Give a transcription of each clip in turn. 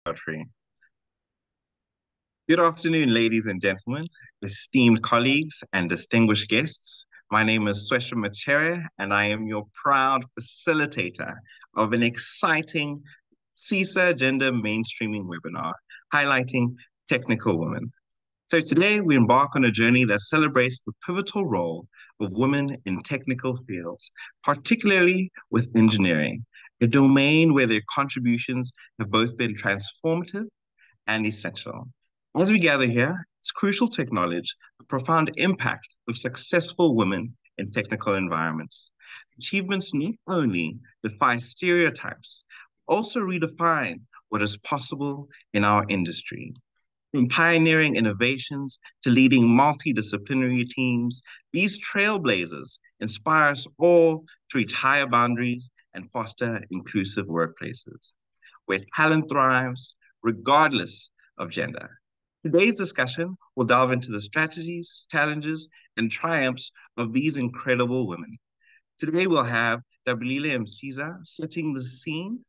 Godfrey. Good afternoon, ladies and gentlemen, esteemed colleagues and distinguished guests. My name is Swesha Machere, and I am your proud facilitator of an exciting CESA gender mainstreaming webinar highlighting technical women. So today we embark on a journey that celebrates the pivotal role of women in technical fields, particularly with engineering, a domain where their contributions have both been transformative and essential. As we gather here, it's crucial to acknowledge the profound impact of successful women in technical environments. Achievements not only defy stereotypes, but also redefine what is possible in our industry. From pioneering innovations to leading multidisciplinary teams, these trailblazers inspire us all to reach higher boundaries and foster inclusive workplaces where talent thrives regardless of gender. Today's discussion will delve into the strategies, challenges, and triumphs of these incredible women. Today we'll have Dabulile Msiza setting the scene.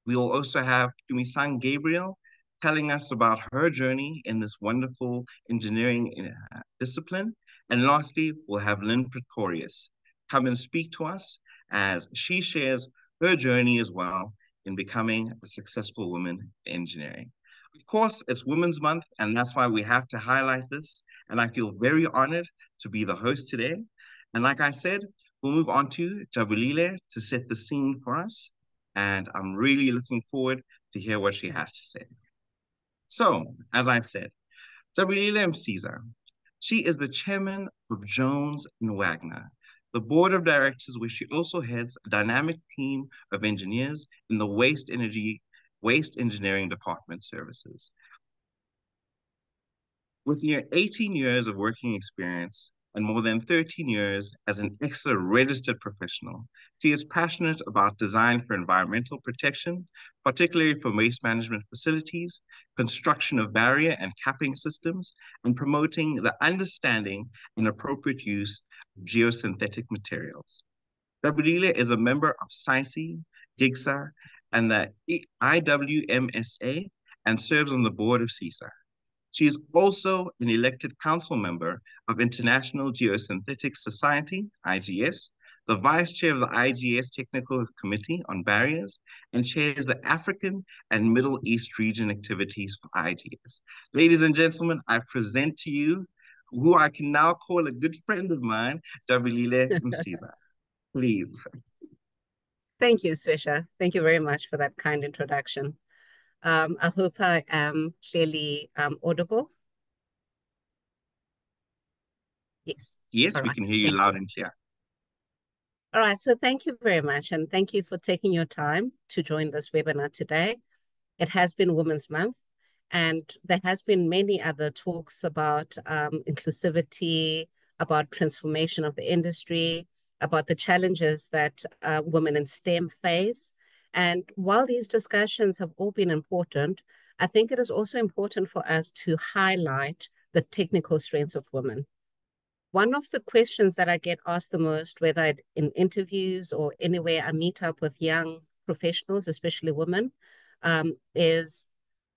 We will also have Dumisang Gabriel telling us about her journey in this wonderful engineering discipline. And lastly, we'll have Lynn Pretorius come and speak to us as she shares her journey as well in becoming a successful woman in engineering. Of course, it's Women's Month, and that's why we have to highlight this. And I feel very honored to be the host today. And like I said, we'll move on to Jabulile to set the scene for us. And I'm really looking forward to hear what she has to say. So, as I said, Jabulile Msiza, she is the chairman of Jones and Wagner, the board of directors, where she also heads a dynamic team of engineers in the waste engineering department services. With near 18 years of working experience and more than 13 years as an EXA registered professional, she is passionate about design for environmental protection, particularly for waste management facilities, construction of barrier and capping systems, and promoting the understanding and appropriate use of geosynthetic materials. Gabriela is a member of CESA, GIGSA, and the IWMSA, and serves on the board of CESA. She is also an elected council member of International Geosynthetic Society, IGS, the vice chair of the IGS Technical Committee on Barriers, and chairs the African and Middle East region activities for IGS. Ladies and gentlemen, I present to you who I can now call a good friend of mine, Dabulile Msiza. Please. Thank you, Swisha. Thank you very much for that kind introduction. I hope I am clearly audible. Yes. Yes, we can hear you loud and clear. All right, so thank you very much, and thank you for taking your time to join this webinar today. It has been Women's Month, and there has been many other talks about inclusivity, about transformation of the industry, about the challenges that women in STEM face. And while these discussions have all been important, I think it is also important for us to highlight the technical strengths of women. One of the questions that I get asked the most, whether in interviews or anywhere I meet up with young professionals, especially women, is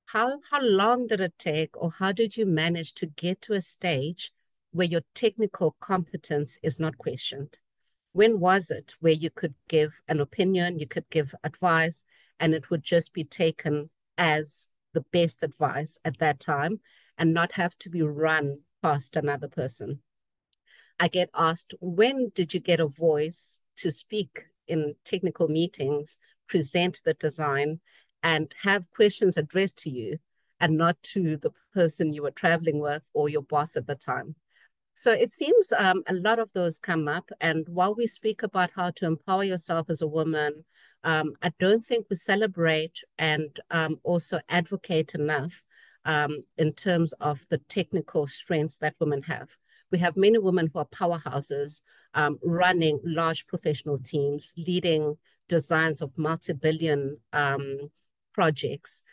how long did it take, or how did you manage to get to a stage where your technical competence is not questioned? When was it where you could give an opinion, you could give advice, and it would just be taken as the best advice at that time and not have to be run past another person? I get asked, when did you get a voice to speak in technical meetings, present the design, and have questions addressed to you and not to the person you were traveling with or your boss at the time? So it seems a lot of those come up. And while we speak about how to empower yourself as a woman, I don't think we celebrate and also advocate enough in terms of the technical strengths that women have. We have many women who are powerhouses, running large professional teams, leading designs of multi-billion projects,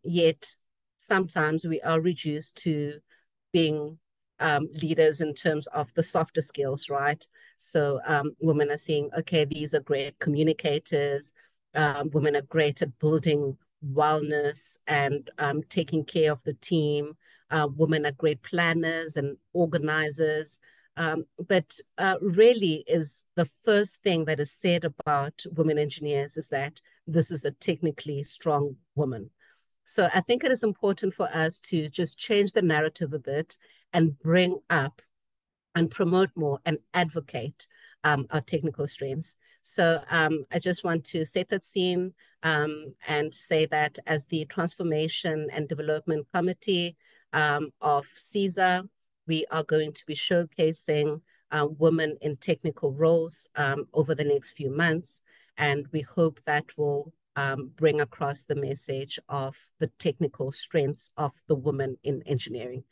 yet sometimes we are reduced to being leaders in terms of the softer skills, right? So women are saying, okay, these are great communicators. Women are great at building wellness and taking care of the team. Women are great planners and organizers. But really is the first thing that is said about women engineers is that this is a technically strong woman. So I think it is important for us to just change the narrative a bit and bring up and promote more and advocate our technical strengths. So I just want to set that scene and say that as the Transformation and Development Committee of CESA, we are going to be showcasing women in technical roles over the next few months. And we hope that will bring across the message of the technical strengths of the women in engineering.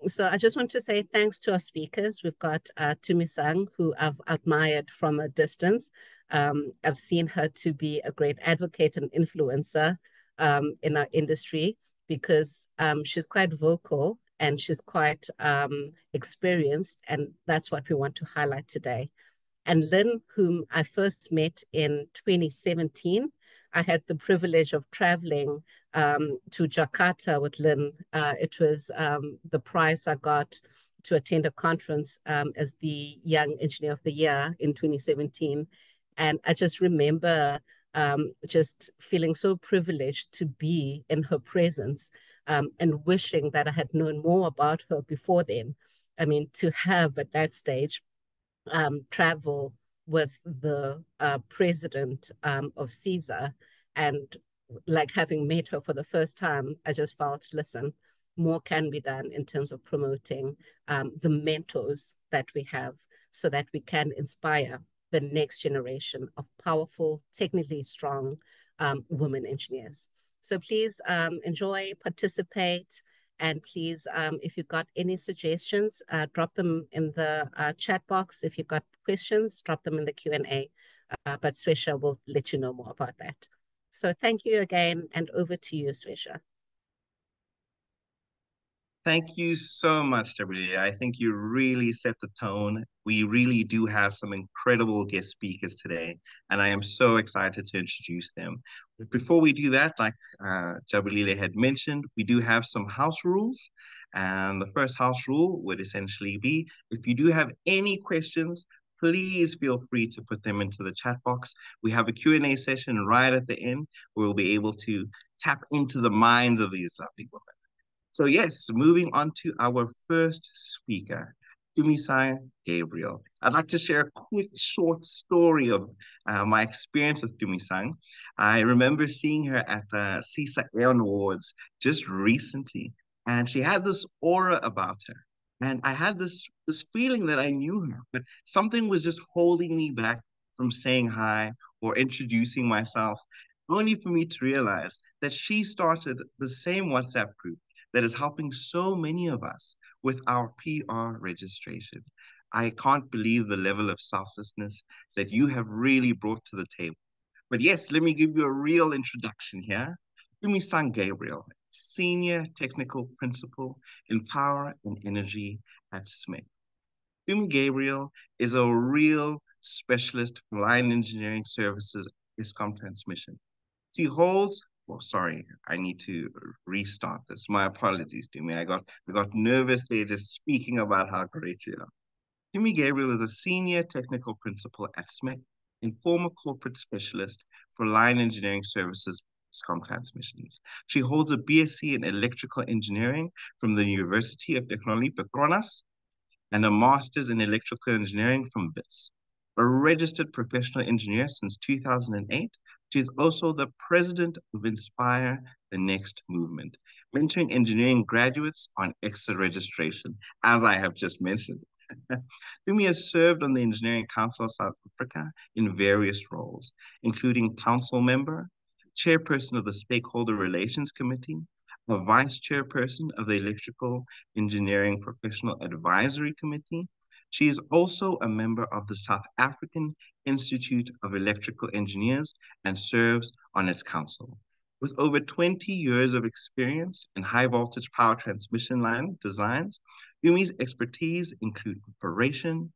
So I just want to say thanks to our speakers. We've got Tumi Sang, who I've admired from a distance. I've seen her to be a great advocate and influencer in our industry because she's quite vocal and she's quite experienced, and that's what we want to highlight today. And Lynn, whom I first met in 2017, I had the privilege of traveling to Jakarta with Lynn. It was the prize I got to attend a conference as the Young Engineer of the Year in 2017. And I just remember just feeling so privileged to be in her presence and wishing that I had known more about her before then. I mean, to have at that stage travel with the president of CESA, and like having met her for the first time, I just felt, listen, more can be done in terms of promoting the mentors that we have so that we can inspire the next generation of powerful, technically strong women engineers. So please enjoy, participate, and please, if you've got any suggestions, drop them in the chat box. If you've got questions, drop them in the Q&A. But Swesha will let you know more about that. So thank you again, and over to you, Swesha. Thank you so much, WA. I think you really set the tone. We really do have some incredible guest speakers today, and I am so excited to introduce them. But before we do that, like Jabulile had mentioned, we do have some house rules. And the first house rule would essentially be, if you do have any questions, please feel free to put them into the chat box. We have a Q&A session right at the end where we'll be able to tap into the minds of these lovely women. So yes, moving on to our first speaker, Dumisai Gabriel. I'd like to share a quick short story of my experience with Dumisang. I remember seeing her at the CESA Aeon Awards just recently, and she had this aura about her. And I had this feeling that I knew her, but something was just holding me back from saying hi or introducing myself, only for me to realize that she started the same WhatsApp group that is helping so many of us with our PR registration. I can't believe the level of selflessness that you have really brought to the table. But yes, let me give you a real introduction here. Yumi-san Gabriel, Senior Technical Principal in Power and Energy at Smith. Yumi Gabriel is a real specialist for line engineering services at ISCOM Transmission. She holds sorry, I need to restart this. My apologies to me. I got nervous there just speaking about how great you are. Jimmy Gabriel is a senior technical principal at SMEC and former corporate specialist for line engineering services, SCOM Transmissions. She holds a BSc in electrical engineering from the University of Technology Petronas and a master's in electrical engineering from BITS. A registered professional engineer since 2008, she is also the president of Inspire the Next Movement, mentoring engineering graduates on exit registration, as I have just mentioned. Fumi has served on the Engineering Council of South Africa in various roles, including council member, chairperson of the Stakeholder Relations Committee, a vice chairperson of the Electrical Engineering Professional Advisory Committee. She is also a member of the South African Institute of Electrical Engineers and serves on its council. With over 20 years of experience in high voltage power transmission line designs, Yumi's expertise include operation,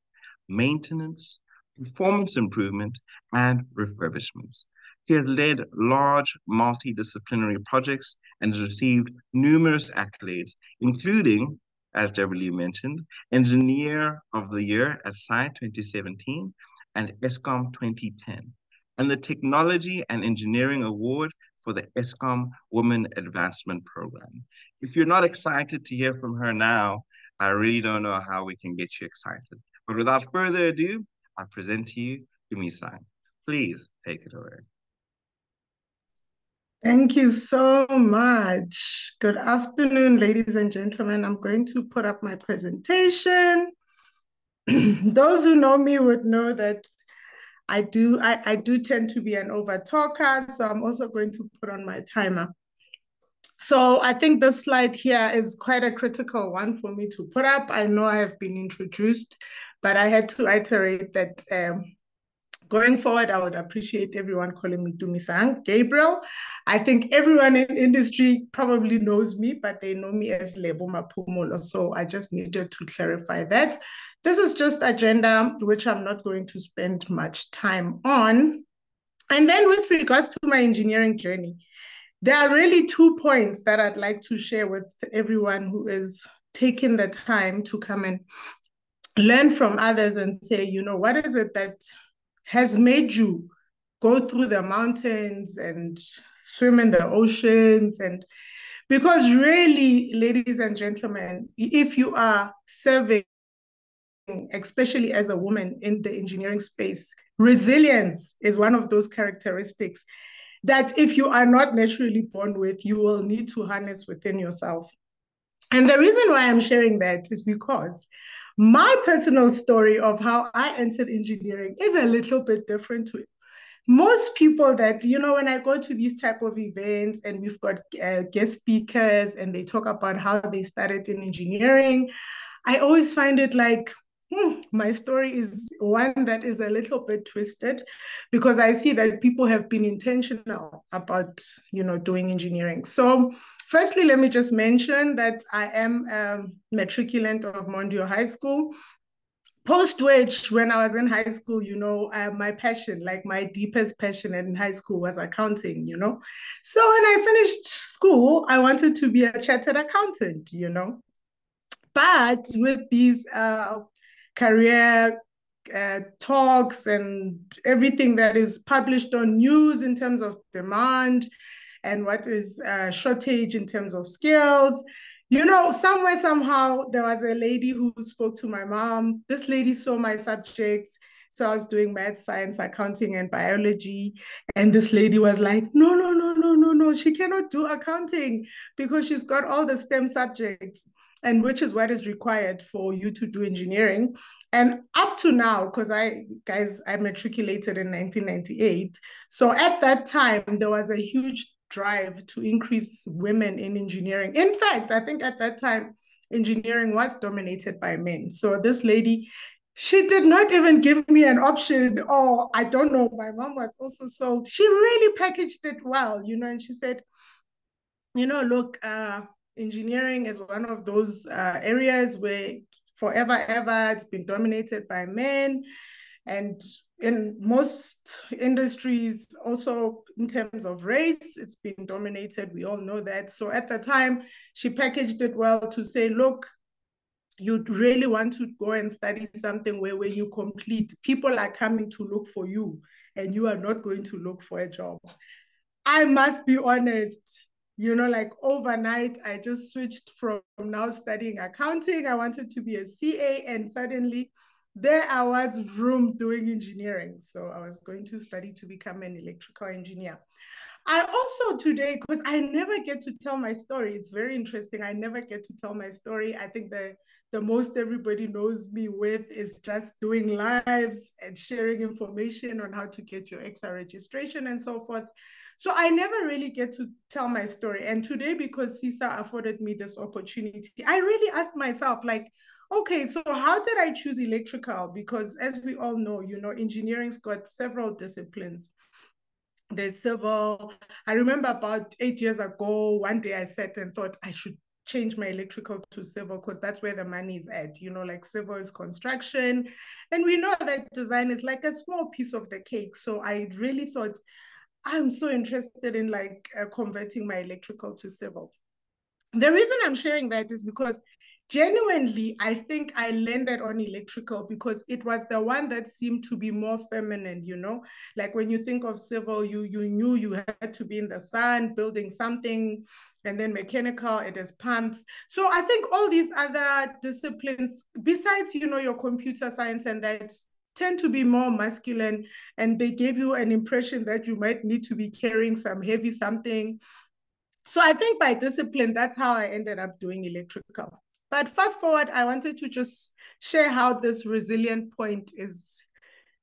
maintenance, performance improvement, and refurbishments. She has led large multidisciplinary projects and has received numerous accolades, including, as Deborah mentioned, Engineer of the Year at SCI 2017 and ESCOM 2010, and the Technology and Engineering Award for the ESCOM Women Advancement Program. If you're not excited to hear from her now, I really don't know how we can get you excited. But without further ado, I present to you Dumisani. Please take it away. Thank you so much. Good afternoon, ladies and gentlemen. I'm going to put up my presentation. Those who know me would know that I do tend to be an over talker, so I'm also going to put on my timer. So I think this slide here is quite a critical one for me to put up. I know I have been introduced, but I had to iterate that going forward, I would appreciate everyone calling me Dumisang. Gabriel, I think everyone in industry probably knows me, but they know me as Lebo Mapumulo. So I just needed to clarify that. This is just agenda, which I'm not going to spend much time on. And then with regards to my engineering journey, there are really 2 points that I'd like to share with everyone who is taking the time to come and learn from others and say, you know, what is it that has made you go through the mountains and swim in the oceans? And because really, ladies and gentlemen, if you are serving, especially as a woman in the engineering space, resilience is one of those characteristics that if you are not naturally born with, you will need to harness within yourself. And the reason why I'm sharing that is because my personal story of how I entered engineering is a little bit different to most people that, you know, when I go to these type of events and we've got guest speakers and they talk about how they started in engineering, I always find it like, my story is one that is a little bit twisted because I see that people have been intentional about, you know, doing engineering. So firstly, let me just mention that I am a matriculant of Mondio High School. Post which, when I was in high school, you know, my passion, like my deepest passion in high school was accounting, you know. So when I finished school, I wanted to be a chartered accountant, you know. But with these career talks and everything that is published on news in terms of demand and what is shortage in terms of skills, you know, somewhere, somehow, there was a lady who spoke to my mom. This lady saw my subjects. So I was doing math, science, accounting, and biology. And this lady was like, no, no, no, no, no, no. She cannot do accounting because she's got all the STEM subjects, and which is what is required for you to do engineering. And up to now, because I matriculated in 1998. So at that time, there was a huge drive to increase women in engineering. In fact, I think at that time, engineering was dominated by men. So this lady, she did not even give me an option. Or I don't know, my mom was also sold. She really packaged it well, you know, and she said, you know, look, engineering is one of those areas where forever, ever, it's been dominated by men. And in most industries, also in terms of race, it's been dominated. We all know that. So at the time, she packaged it well to say, look, you really want to go and study something where when you complete, people are coming to look for you and you are not going to look for a job. I must be honest, you know, like overnight, I just switched from now studying accounting. I wanted to be a CA, and suddenly there I was room doing engineering. So I was going to study to become an electrical engineer. I also today, because I never get to tell my story, it's very interesting. I never get to tell my story. I think the most everybody knows me with is just doing lives and sharing information on how to get your XR registration and so forth. So I never really get to tell my story. And today, because CESA afforded me this opportunity, I really asked myself, like, okay, so how did I choose electrical? Because as we all know, you know, engineering's got several disciplines. There's civil. I remember about 8 years ago, one day I sat and thought I should change my electrical to civil because that's where the money is at. You know, like civil is construction. And we know that design is like a small piece of the cake. So I really thought I'm so interested in like converting my electrical to civil. The reason I'm sharing that is because genuinely, I think I landed on electrical because it was the one that seemed to be more feminine, you know? Like when you think of civil, you knew you had to be in the sun, building something, and then mechanical, it is pumps. So I think all these other disciplines, besides, you know, your computer science and that, tend to be more masculine, and they gave you an impression that you might need to be carrying some heavy something. So I think by discipline, that's how I ended up doing electrical. But fast forward, I wanted to just share how this resilient point is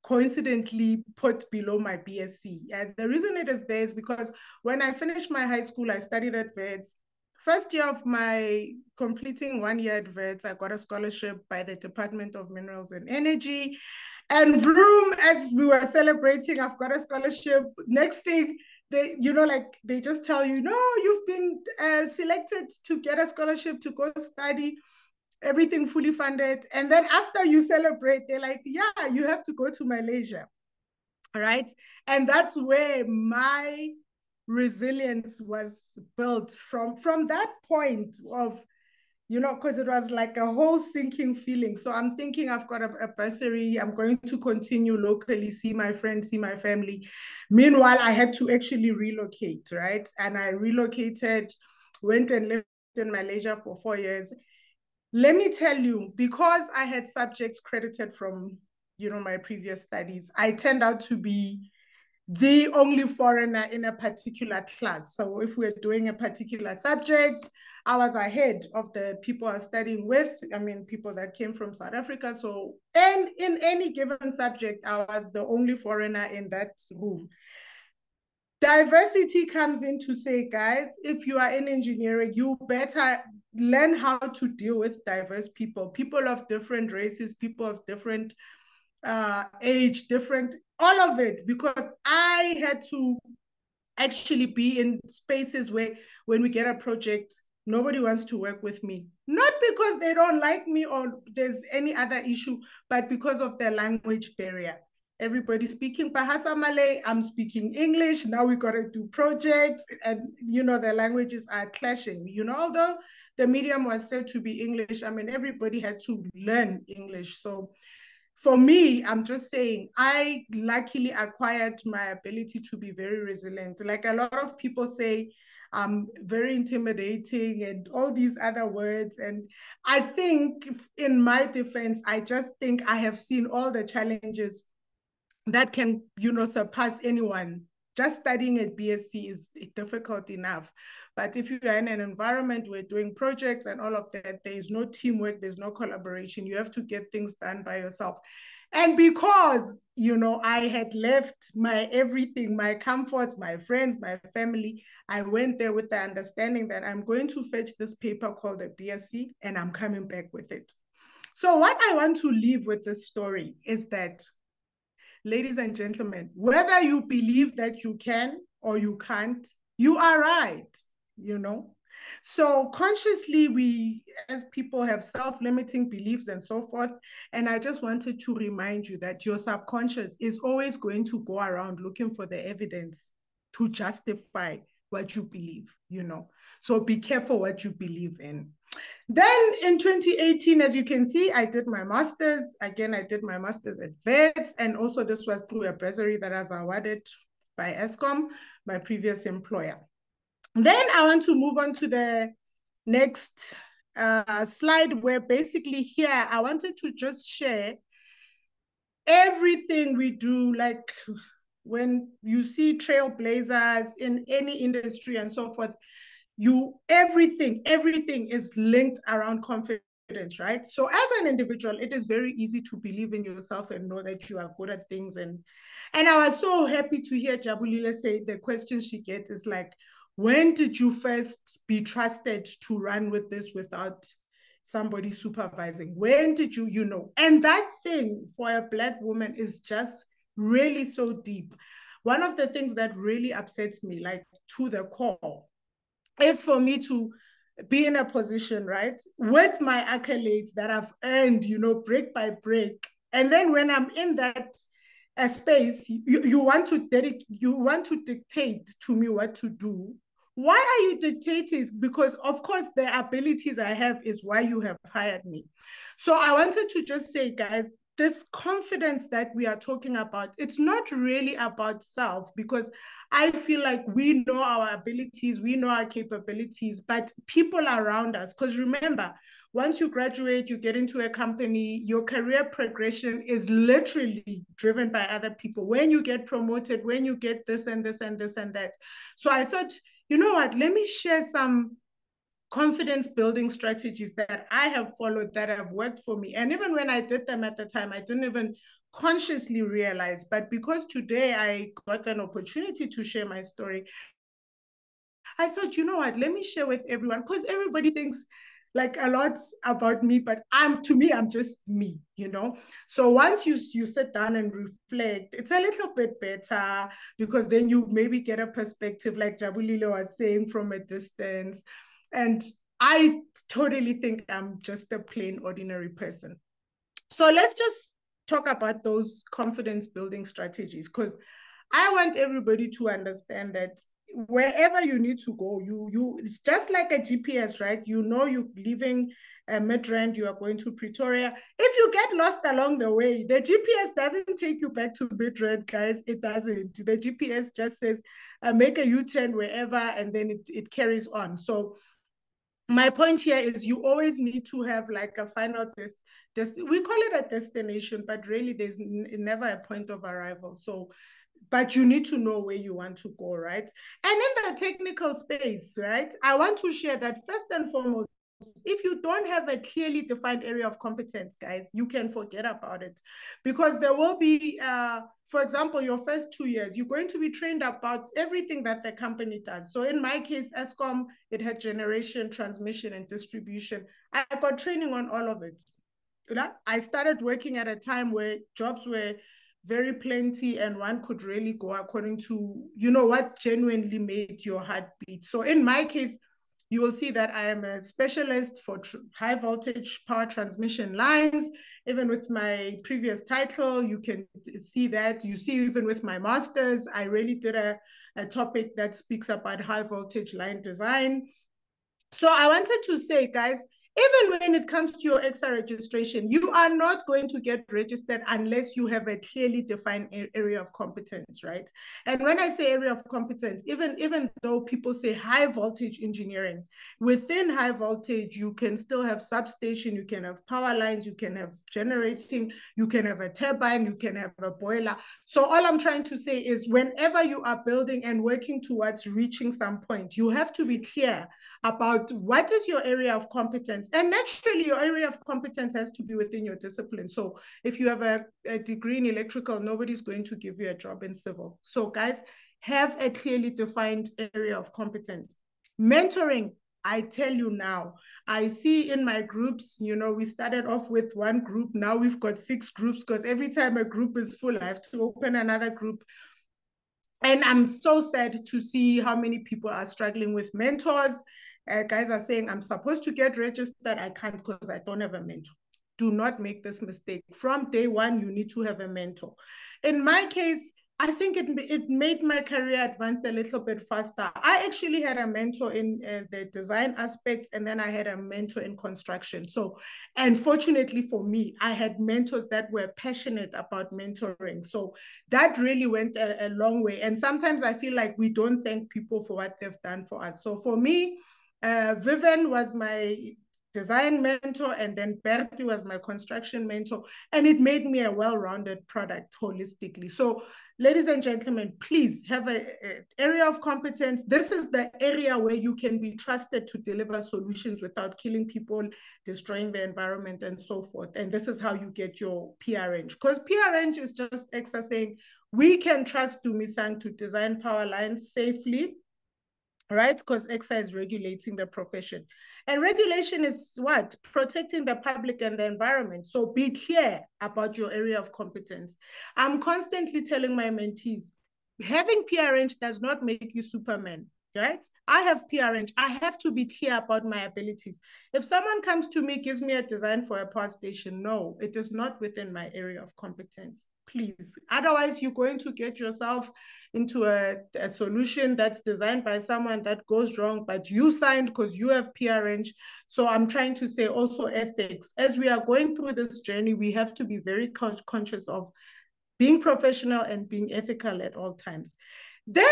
coincidentally put below my BSc. And the reason it is there is because when I finished my high school, I studied at Wits. First year of my completing 1 year at Wits, I got a scholarship by the Department of Minerals and Energy. And vroom, as we were celebrating, I've got a scholarship. Next thing, they, you know, like they just tell you, no, you've been selected to get a scholarship to go study, everything fully funded. And then after you celebrate, they're like, yeah, you have to go to Malaysia. All right. And that's where my resilience was built from that point of, you know, because it was like a whole sinking feeling. So I'm thinking I've got a bursary. I'm going to continue locally, see my friends, see my family. Meanwhile, I had to actually relocate, right? And I relocated, went and lived in Malaysia for 4 years. Let me tell you, because I had subjects credited from, you know, my previous studies, I turned out to be the only foreigner in a particular class. So if we're doing a particular subject, I was ahead of the people I was studying with. I mean, people that came from South Africa. So, and in any given subject, I was the only foreigner in that room. Diversity comes in to say, guys, if you are in engineering, you better learn how to deal with diverse people, people of different races, people of different age, different, all of it, because I had to actually be in spaces where when we get a project, nobody wants to work with me. Not because they don't like me or there's any other issue, but because of their language barrier. Everybody speaking Bahasa Malay, I'm speaking English. Now we got to do projects and, you know, the languages are clashing. You know, although the medium was said to be English, I mean, everybody had to learn English. So for me, I'm just saying, I luckily acquired my ability to be very resilient. Like a lot of people say, I'm very intimidating and all these other words. And I think in my defense, I just think I have seen all the challenges that can, you know, surpass anyone. Just studying at BSc is difficult enough. But if you are in an environment where doing projects and all of that, there is no teamwork, there's no collaboration. You have to get things done by yourself. And because, you know, I had left my everything, my comfort, my friends, my family, I went there with the understanding that I'm going to fetch this paper called the BSc and I'm coming back with it. So what I want to leave with this story is that, ladies and gentlemen, whether you believe that you can or you can't, you are right, you know? So consciously, we as people have self-limiting beliefs and so forth. And I just wanted to remind you that your subconscious is always going to go around looking for the evidence to justify what you believe, you know? So be careful what you believe in. Then in 2018, as you can see, I did my master's. Again, I did my master's at Wits, and also this was through a bursary that I was awarded by Eskom, my previous employer. Then I want to move on to the next slide, where basically here, I wanted to just share everything we do, like when you see trailblazers in any industry and so forth, everything is linked around confidence, right? So as an individual, it is very easy to believe in yourself and know that you are good at things. And I was so happy to hear Jabulile say the question she gets is like, when did you first be trusted to run with this without somebody supervising? When did you, you know? And that thing for a Black woman is just really so deep. One of the things that really upsets me, like to the core, is for me to be in a position, right, with my accolades that I've earned, you know, break by break. And then when I'm in that a space, you want to dictate to me what to do. Why are you dictating? Because of course the abilities I have is why you have hired me. So I wanted to just say, guys, this confidence that we are talking about, it's not really about self, because I feel like we know our abilities, we know our capabilities, but people around us, because remember, once you graduate, you get into a company, your career progression is literally driven by other people. When you get promoted, when you get this and this and this and that. So I thought, you know what, let me share some confidence building strategies that I have followed that have worked for me. And even when I did them at the time, I didn't even consciously realize. But because today I got an opportunity to share my story, I thought, you know what, let me share with everyone, because everybody thinks like a lot about me, but to me, I'm just me, you know? So once you sit down and reflect, it's a little bit better, because then you maybe get a perspective, like Jabulile was saying, from a distance. And I totally think I'm just a plain ordinary person. So let's just talk about those confidence building strategies, because I want everybody to understand that wherever you need to go, it's just like a GPS, right? You know, you're leaving Midrand, you are going to Pretoria. If you get lost along the way, the GPS doesn't take you back to Midrand, guys. It doesn't. The GPS just says make a U-turn wherever, and then it carries on. So my point here is you always need to have like a final we call it a destination, but really there's never a point of arrival. So but you need to know where you want to go, right? And in the technical space, right, I want to share that first and foremost, if you don't have a clearly defined area of competence, guys, you can forget about it, because there will be, for example, your first 2 years, you're going to be trained about everything that the company does. So in my case, Eskom, it had generation, transmission, and distribution. I got training on all of it. I started working at a time where jobs were very plenty, and one could really go according to, you know, what genuinely made your heart beat. So in my case, you will see that I am a specialist for high voltage power transmission lines. Even with my previous title, you can see that. You see, even with my master's, I really did a topic that speaks about high voltage line design. So I wanted to say, guys, even when it comes to your EXA registration, you are not going to get registered unless you have a clearly defined area of competence, right? And when I say area of competence, even though people say high voltage engineering, within high voltage, you can still have substation, you can have power lines, you can have generating, you can have a turbine, you can have a boiler. So all I'm trying to say is whenever you are building and working towards reaching some point, you have to be clear about what is your area of competence. And naturally, your area of competence has to be within your discipline. So if you have a degree in electrical, nobody's going to give you a job in civil. So guys, have a clearly defined area of competence. Mentoring, I tell you now, I see in my groups, you know, we started off with one group. Now we've got 6 groups, because every time a group is full, I have to open another group. And I'm so sad to see how many people are struggling with mentors. Guys are saying, I'm supposed to get registered. I can't because I don't have a mentor. Do not make this mistake. From day one, you need to have a mentor. In my case, I think it made my career advance a little bit faster. I actually had a mentor in the design aspects, and then I had a mentor in construction. So, and fortunately for me, I had mentors that were passionate about mentoring. So that really went a long way. And sometimes I feel like we don't thank people for what they've done for us. So for me, Vivian was my design mentor, and then Bertie was my construction mentor, and it made me a well-rounded product holistically. So ladies and gentlemen, please have an area of competence. This is the area where you can be trusted to deliver solutions without killing people, destroying the environment, and so forth. And this is how you get your PR range, because PR range is just EXA saying, we can trust Dumisang to design power lines safely, right? Because EXA is regulating the profession. And regulation is what? Protecting the public and the environment. So be clear about your area of competence. I'm constantly telling my mentees, having PR range does not make you Superman. right? I have PR range. I have to be clear about my abilities. If someone comes to me, gives me a design for a power station, no, it is not within my area of competence. Please. Otherwise, you're going to get yourself into a solution that's designed by someone that goes wrong, but you signed because you have PR range. So I'm trying to say also ethics. As we are going through this journey, we have to be very conscious of being professional and being ethical at all times. Then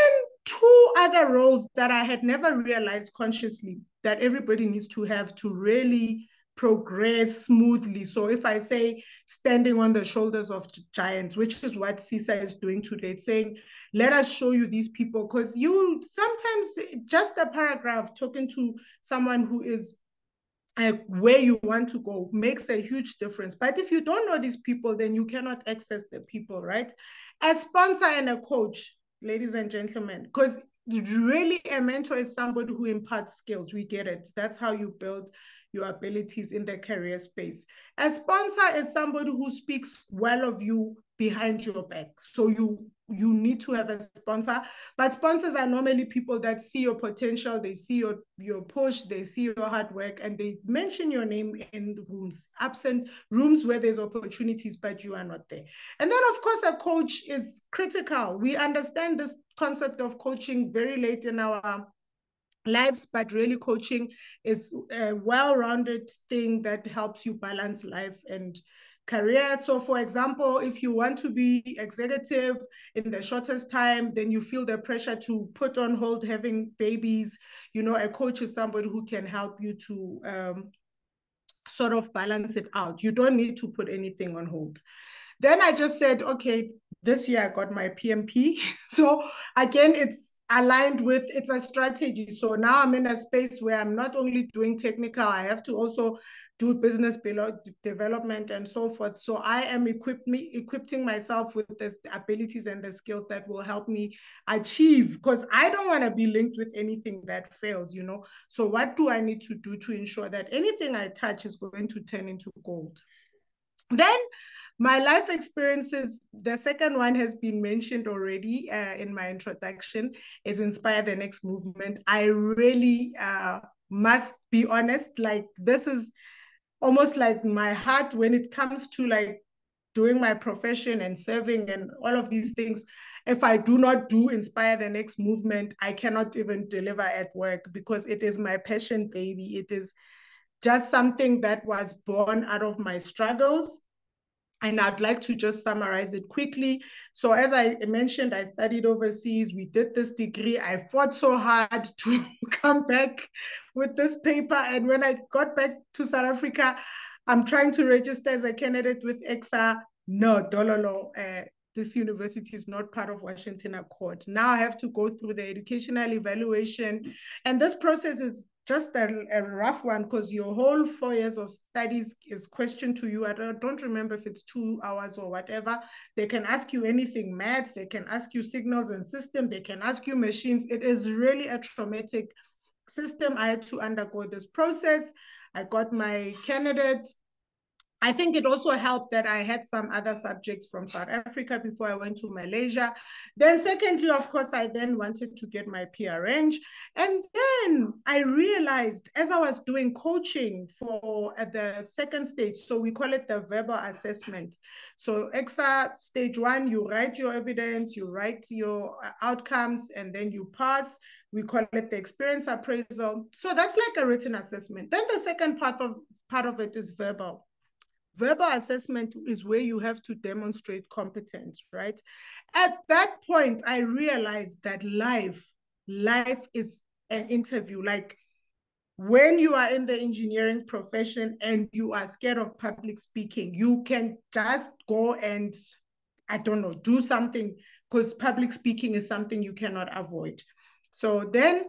two other roles that I had never realized consciously that everybody needs to have to really progress smoothly. So if I say standing on the shoulders of giants, which is what CESA is doing today, it's saying, let us show you these people, because you sometimes just a paragraph talking to someone who is where you want to go makes a huge difference. But if you don't know these people, then you cannot access the people, right? A sponsor and a coach, ladies and gentlemen, because really a mentor is somebody who imparts skills. We get it. That's how you build your abilities in the career space. A sponsor is somebody who speaks well of you behind your back. So you need to have a sponsor, but sponsors are normally people that see your potential, they see your push, they see your hard work, and they mention your name in rooms, absent rooms where there's opportunities, but you are not there. And then, of course, a coach is critical. We understand this concept of coaching very late in our lives, but really coaching is a well-rounded thing that helps you balance life and career. So for example, if you want to be executive in the shortest time, then you feel the pressure to put on hold having babies, a coach is somebody who can help you to sort of balance it out. You don't need to put anything on hold. Then I just said, okay, this year I got my PMP. So again, it's aligned with, it's a strategy. So now I'm in a space where I'm not only doing technical, I have to also do business development and so forth. So I am equipping myself with the abilities and the skills that will help me achieve, because I don't want to be linked with anything that fails, So what do I need to do to ensure that anything I touch is going to turn into gold? Then my life experiences, the second one has been mentioned already in my introduction, is Inspire the Next Movement. I really must be honest, like this is almost like my heart when it comes to like doing my profession and serving and all of these things. If I do not do Inspire the Next Movement, I cannot even deliver at work, because it is my passion, baby. It is just something that was born out of my struggles. And I'd like to just summarize it quickly. So as I mentioned, I studied overseas. We did this degree. I fought so hard to come back with this paper. And when I got back to South Africa, I'm trying to register as a candidate with EXA. No, Dololo, this university is not part of Washington Accord. Now I have to go through the educational evaluation. And this process is just a rough one, because your whole 4 years of studies is questioned to you. I don't remember if it's 2 hours or whatever. They can ask you anything, maths, they can ask you signals and system, they can ask you machines. It is really a traumatic system. I had to undergo this process. I got my candidate. I think it also helped that I had some other subjects from South Africa before I went to Malaysia. Then secondly, of course, I then wanted to get my PR range. And then I realized as I was doing coaching for at the second stage, so we call it the verbal assessment. So EXA stage 1, you write your evidence, you write your outcomes, and then you pass. We call it the experience appraisal. So that's like a written assessment. Then the second part of it is verbal. Verbal assessment is where you have to demonstrate competence, right? At that point, I realized that life is an interview. Like when you are in the engineering profession and you are scared of public speaking, you can just go and, I don't know, do something, because public speaking is something you cannot avoid. So then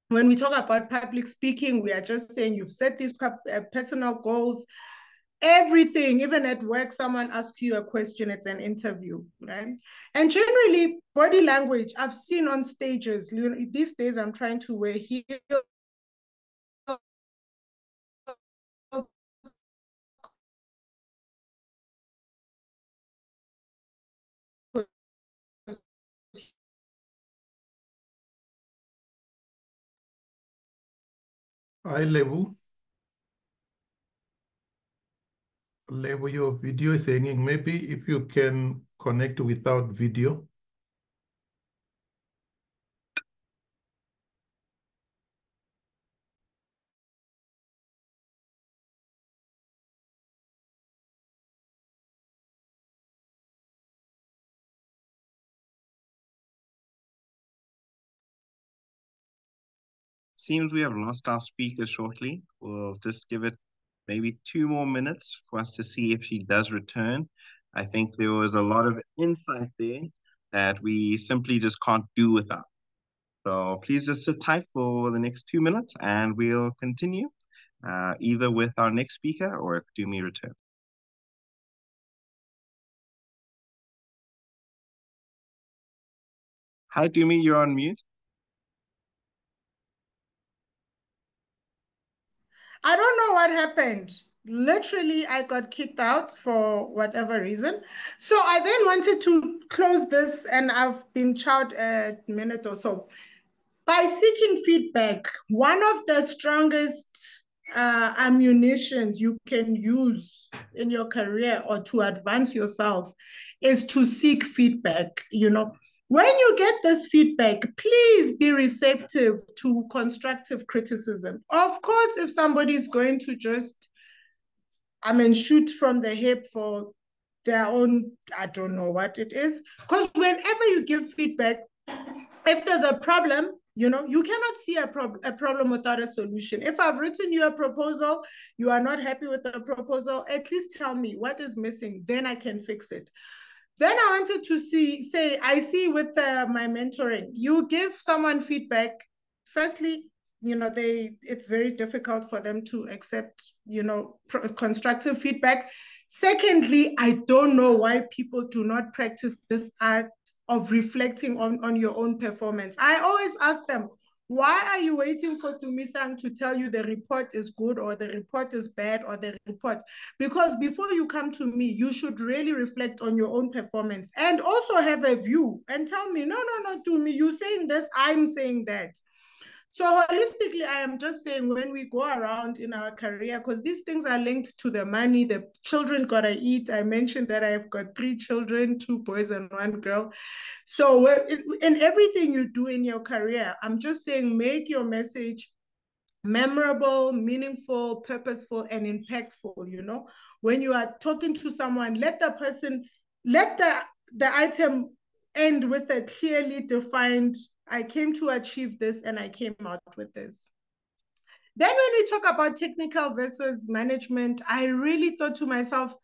when we talk about public speaking, we are just saying you've set these personal goals. Everything, even at work, someone asks you a question, it's an interview, right? And generally, body language, I've seen on stages, these days I'm trying to wear heels Hi, Lebu. Lebu, your video is hanging. Maybe if you can connect without video. Seems we have lost our speaker shortly. We'll just give it maybe 2 more minutes for us to see if she does return. I think there was a lot of insight there that we simply just can't do without. So please just sit tight for the next 2 minutes and we'll continue either with our next speaker or if Dumi returns. Hi, Dumi, you're on mute. I don't know what happened. Literally, I got kicked out for whatever reason. So I then wanted to close this, and I've been chowed a minute or so. By seeking feedback, one of the strongest ammunitions you can use in your career or to advance yourself is to seek feedback. When you get this feedback, please be receptive to constructive criticism. Of course, if somebody is going to just, shoot from the hip for their own, I don't know what it is. Because whenever you give feedback, if there's a problem, you cannot see a problem without a solution. If I've written you a proposal, you are not happy with the proposal, at least tell me what is missing, then I can fix it. Then I wanted to say, I see with my mentoring, you give someone feedback. Firstly, it's very difficult for them to accept, constructive feedback. Secondly, I don't know why people do not practice this art of reflecting on your own performance. I always ask them, why are you waiting for Tumisang to tell you the report is good or the report is bad or the report? Because before you come to me, you should really reflect on your own performance and also have a view and tell me, no, Tumi, you saying this, I'm saying that. So holistically, I am just saying when we go around in our career, because these things are linked to the money, the children gotta eat. I mentioned that I've got 3 children, 2 boys and 1 girl. So in everything you do in your career, I'm just saying make your message memorable, meaningful, purposeful, and impactful. When you are talking to someone, let the item end with a clearly defined, I came to achieve this and I came out with this. Then when we talk about technical versus management, I really thought to myself,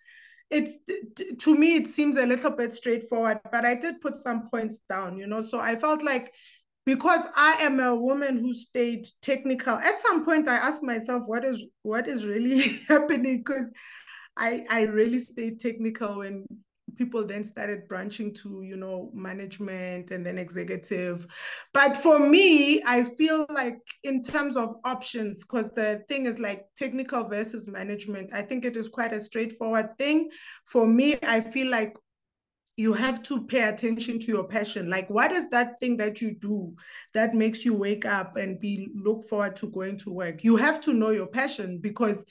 to me, it seems a little bit straightforward, but I did put some points down, so I felt like because I am a woman who stayed technical, at some point I asked myself, what is really happening? Because I really stayed technical when people then started branching to, management and then executive. But for me, I feel like in terms of options, because the thing is like technical versus management, I think it is quite a straightforward thing. For me, I feel like you have to pay attention to your passion. Like, what is that thing that you do that makes you wake up and look forward to going to work? You have to know your passion, because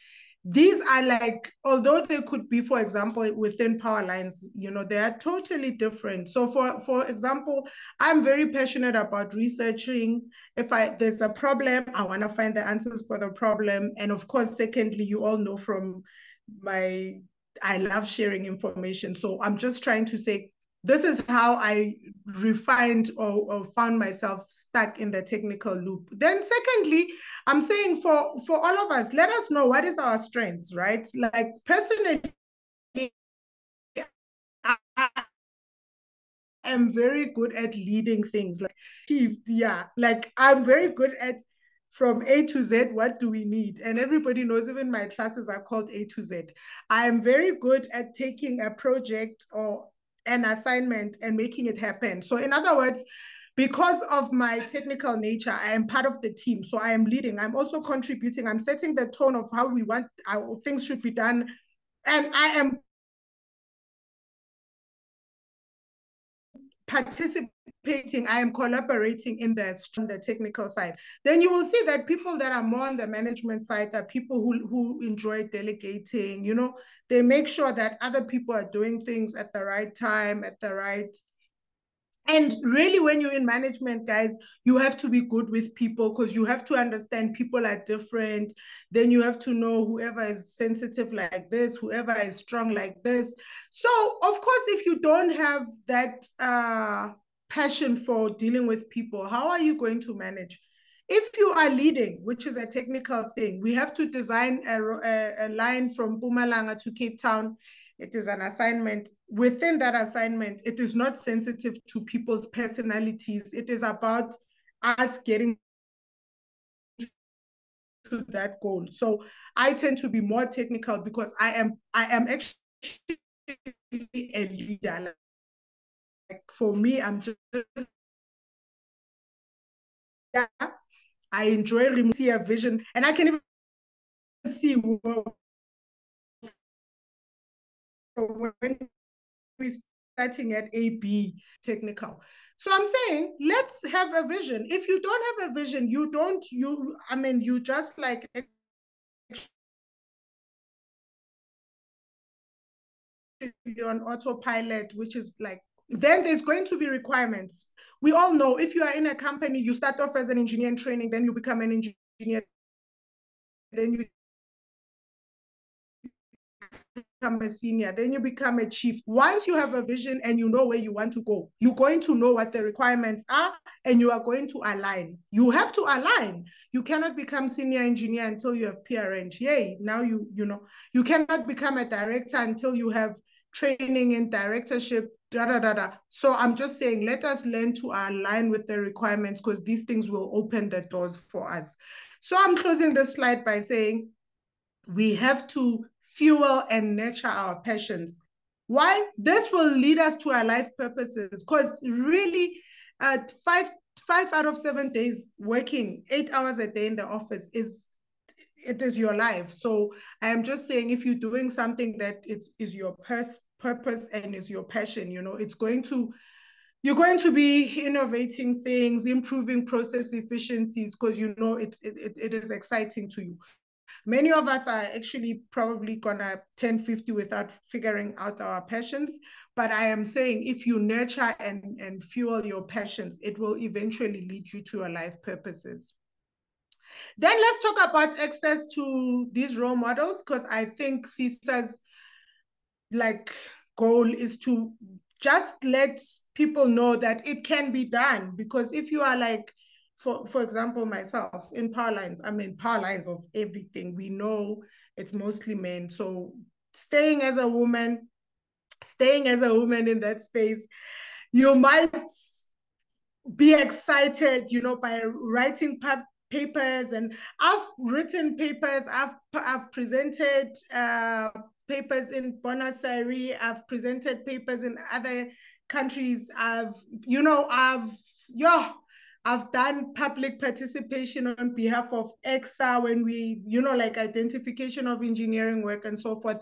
these are like, although they could be, for example, within power lines, they are totally different. So for example, I'm very passionate about researching. If there's a problem, I want to find the answers for the problem. And of course, secondly, you all know from I love sharing information. So I'm just trying to say, this is how I refined or found myself stuck in the technical loop. Then secondly, I'm saying for all of us, let us know what is our strengths, right? Like personally, I am very good at leading things. Like I'm very good at from A to Z, what do we need? And everybody knows, even my classes are called A to Z. I am very good at taking a project or an assignment and making it happen. So in other words, because of my technical nature, I am part of the team. So I am leading. I'm also contributing. I'm setting the tone of how we want our things should be done. And I am participating I am collaborating in the technical side. Then you will see that people that are more on the management side are people who enjoy delegating, you know, they make sure that other people are doing things at the right time, at the right. And really, when you're in management, guys, you have to be good with people because you have to understand people are different. Then you have to know whoever is sensitive like this, whoever is strong like this. So, of course, if you don't have that passion for dealing with people, how are you going to manage? If you are leading, which is a technical thing, we have to design a line from Mpumalanga to Cape Town. It is an assignment. Within that assignment, it is not sensitive to people's personalities. It is about us getting to that goal. So I tend to be more technical because I am actually a leader. Like for me, I'm just yeah, I enjoy see a vision, and I can even see when we're starting at AB technical. So I'm saying, let's have a vision. If you don't have a vision, you just like on autopilot, which is like, then there's going to be requirements. We all know if you are in a company, you start off as an engineer in training, then you become an engineer, then you become a senior, then you become a chief. Once you have a vision and you know where you want to go, you're going to know what the requirements are and you are going to align. You have to align. You cannot become senior engineer until you have PRN. Yay, now you know, you cannot become a director until you have training in directorship, da da da da. So I'm just saying, let us learn to align with the requirements because these things will open the doors for us. So I'm closing this slide by saying, we have to fuel and nurture our passions. Why? This will lead us to our life purposes, because really, five out of 7 days working 8 hours a day in the office is your life. So I am just saying, if you're doing something that is your purpose and is your passion, you know, you're going to be innovating things, improving process efficiencies, because you know it is exciting to you. Many of us are actually probably gonna turn 50 without figuring out our passions. But I am saying, if you nurture and fuel your passions, it will eventually lead you to your life purposes. Then let's talk about access to these role models, because I think CESA's like goal is to just let people know that it can be done. Because if you are like, for example, myself in power lines, I'm in power lines of everything. We know it's mostly men. So staying as a woman in that space, you might be excited, you know, by writing papers. And I've written papers, I've presented papers in Buenos Aires, I've presented papers in other countries, I've done public participation on behalf of EXA when we, you know, like identification of engineering work and so forth.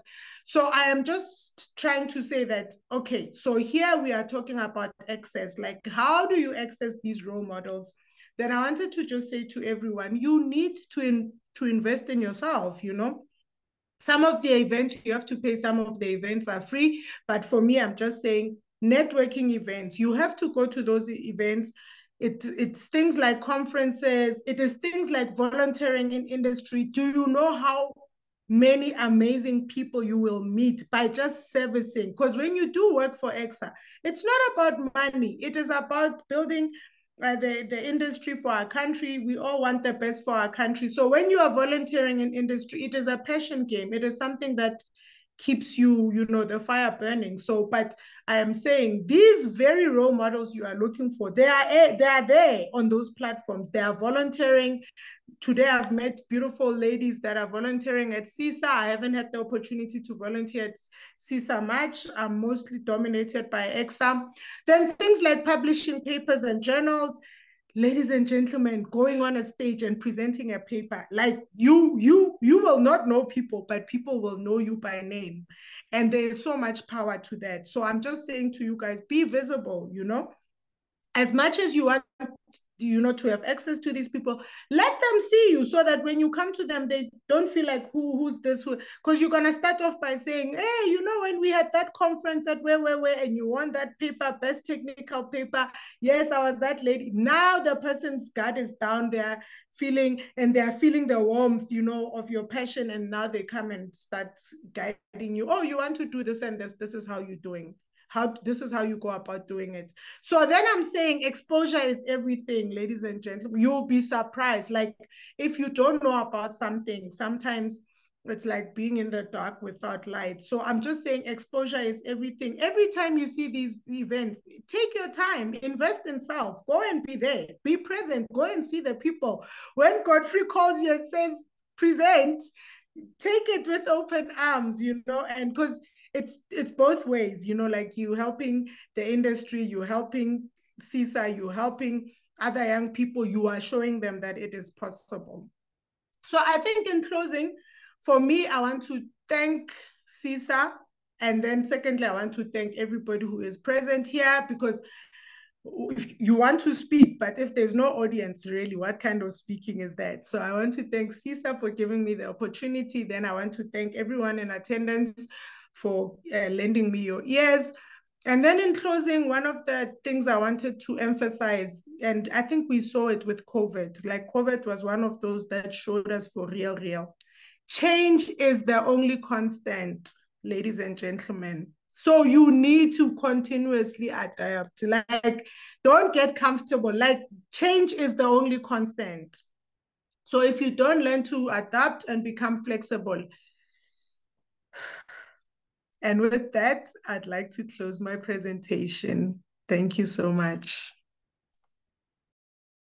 So I am just trying to say that, okay, so here we are talking about access, like how do you access these role models? Then I wanted to just say to everyone, you need to invest in yourself, you know. Some of the events you have to pay, some of the events are free. But for me, I'm just saying networking events, you have to go to those events. It's things like conferences. It is things like volunteering in industry. Do you know how many amazing people you will meet by just servicing? Because when you do work for EXA, it's not about money. It is about building the industry for our country. We all want the best for our country. So when you are volunteering in industry, it is a passion game. It is something that keeps you, you know, the fire burning. So, but I am saying these very role models you are looking for, they are there on those platforms. They are volunteering. Today I've met beautiful ladies that are volunteering at CESA. I haven't had the opportunity to volunteer at CESA much. I'm mostly dominated by EXA. Then things like publishing papers and journals. Ladies and gentlemen, going on a stage and presenting a paper, like you will not know people, but people will know you by name. And there is so much power to that. So I'm just saying to you guys, be visible, you know. as much as you want, to have access to these people, let them see you so that when you come to them, they don't feel like who's this, because you're going to start off by saying, hey, when we had that conference at where, and you won that paper, best technical paper. Yes, I was that lady. Now the person's guard is down there feeling, and they're feeling the warmth, of your passion. And now they come and start guiding you. Oh, you want to do this and this is how you're doing. This is how you go about doing it. So then I'm saying exposure is everything, ladies and gentlemen. You'll be surprised. Like, if you don't know about something, sometimes it's like being in the dark without light. So I'm just saying exposure is everything. Every time you see these events, take your time, invest in self, go and be there, be present, go and see the people. When Godfrey calls you and says, present, take it with open arms, and because it's both ways, like you helping the industry, you helping CESA, you helping other young people, you are showing them that it is possible. So I think in closing, for me, I want to thank CESA. And then secondly, I want to thank everybody who is present here, because if you want to speak, but if there's no audience, really, what kind of speaking is that? So I want to thank CESA for giving me the opportunity. Then I want to thank everyone in attendance for lending me your ears. And then in closing, one of the things I wanted to emphasize, and I think we saw it with COVID, like COVID was one of those that showed us for real. Change is the only constant, ladies and gentlemen. So you need to continuously adapt. Like, don't get comfortable. Like, change is the only constant. So if you don't learn to adapt and become flexible. And with that, I'd like to close my presentation. Thank you so much.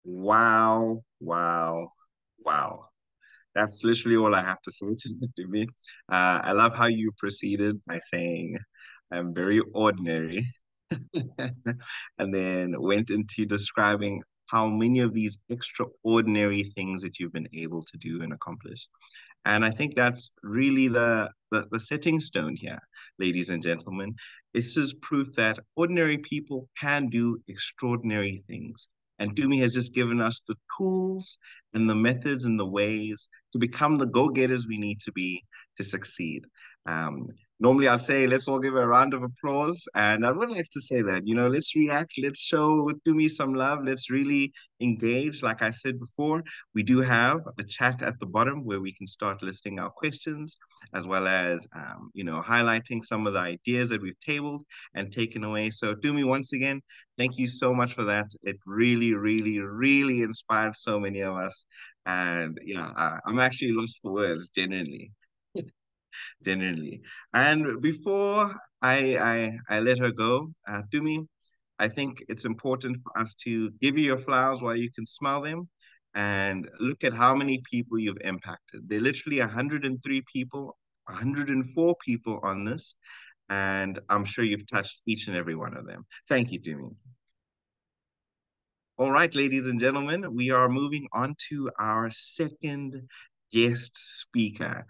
Wow, wow, wow. That's literally all I have to say to me. I love how you proceeded by saying, I'm very ordinary, and then went into describing how many of these extraordinary things that you've been able to do and accomplish. And I think that's really the setting stone here, ladies and gentlemen. This is proof that ordinary people can do extraordinary things. And Dumi has just given us the tools and the methods and the ways to become the go-getters we need to be to succeed. Normally I'd say, let's all give a round of applause. And I would like to say that, let's react, let's show Dumi some love, let's really engage. Like I said before, we do have a chat at the bottom where we can start listing our questions, as well as, highlighting some of the ideas that we've tabled and taken away. So Dumi, once again, thank you so much for that. It really, really, really inspired so many of us. And I'm actually lost for words, genuinely. Genuinely. And before I let her go, Dumi, I think it's important for us to give you your flowers while you can smell them, and look at how many people you've impacted. There are literally 103 people, 104 people on this, and I'm sure you've touched each and every one of them. Thank you, Dumi. All right, ladies and gentlemen, we are moving on to our second guest speaker.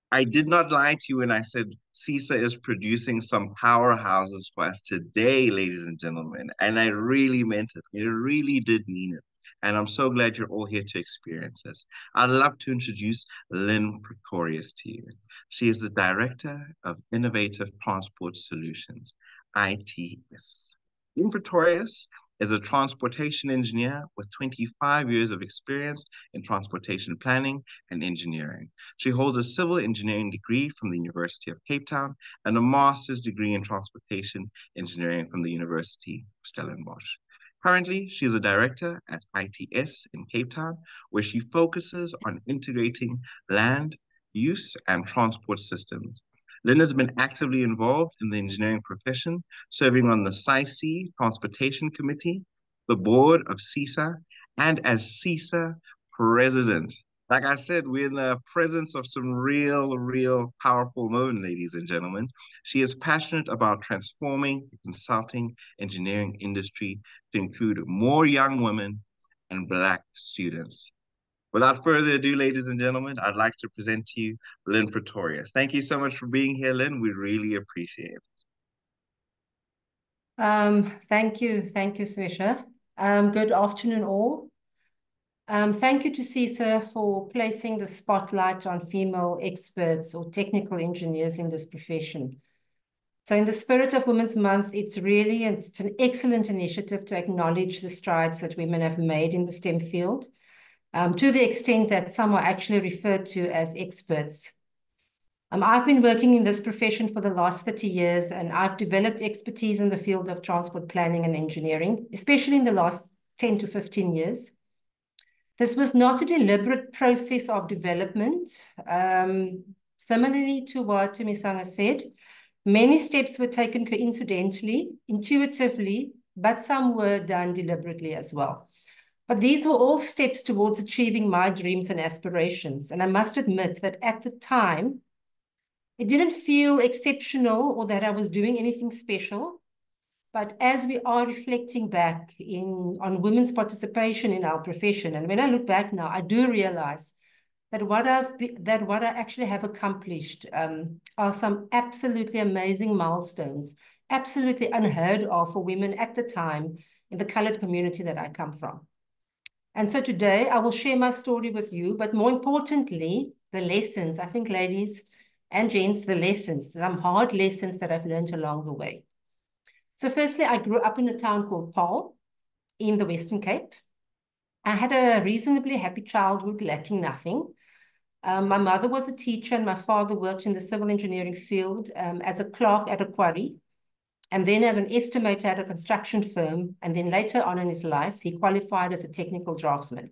I did not lie to you when I said CESA is producing some powerhouses for us today, ladies and gentlemen. And I really meant it. I really did mean it. And I'm so glad you're all here to experience this. I'd love to introduce Lynn Pretorius to you. She is the Director of Innovative Transport Solutions, ITS. Lynn Pretorius is a transportation engineer with 25 years of experience in transportation planning and engineering. She holds a civil engineering degree from the University of Cape Town and a master's degree in transportation engineering from the University of Stellenbosch. Currently, she's a director at ITS in Cape Town, where she focuses on integrating land, use, and transport systems. Lynn has been actively involved in the engineering profession, serving on the CESA Transportation Committee, the board of CESA, and as CESA president. Like I said, we're in the presence of some real powerful moment, ladies and gentlemen. She is passionate about transforming the consulting engineering industry to include more young women and Black students. Without further ado, ladies and gentlemen, I'd like to present to you Lynn Pretorius. Thank you so much for being here, Lynn. We really appreciate it. Thank you, Swesha. Good afternoon, all. Thank you to CESA for placing the spotlight on female experts or technical engineers in this profession. So in the spirit of Women's Month, it's an excellent initiative to acknowledge the strides that women have made in the STEM field, to the extent that some are actually referred to as experts. I've been working in this profession for the last 30 years, and I've developed expertise in the field of transport planning and engineering, especially in the last 10 to 15 years. This was not a deliberate process of development. Similarly to what Tumisanga said, many steps were taken coincidentally, intuitively, but some were done deliberately as well. But these were all steps towards achieving my dreams and aspirations. And I must admit that at the time, it didn't feel exceptional or that I was doing anything special. But as we are reflecting back on women's participation in our profession, and when I look back now, I do realize that what I actually have accomplished are some absolutely amazing milestones, absolutely unheard of for women at the time in the colored community that I come from. And so today I will share my story with you, but more importantly, the lessons, I think ladies and gents, the lessons, some hard lessons that I've learned along the way. So firstly, I grew up in a town called Paarl in the Western Cape. I had a reasonably happy childhood, lacking nothing. My mother was a teacher and my father worked in the civil engineering field as a clerk at a quarry, and then as an estimator at a construction firm, and then later on in his life, he qualified as a technical draftsman.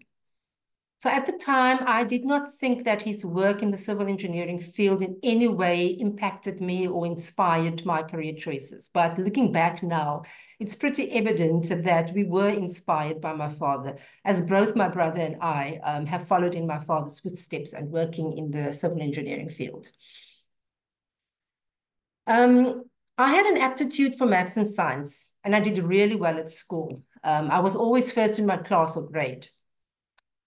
So at the time, I did not think that his work in the civil engineering field in any way impacted me or inspired my career choices. But looking back now, it's pretty evident that we were inspired by my father, as both my brother and I have followed in my father's footsteps and working in the civil engineering field. I had an aptitude for maths and science, and I did really well at school. I was always first in my class or grade.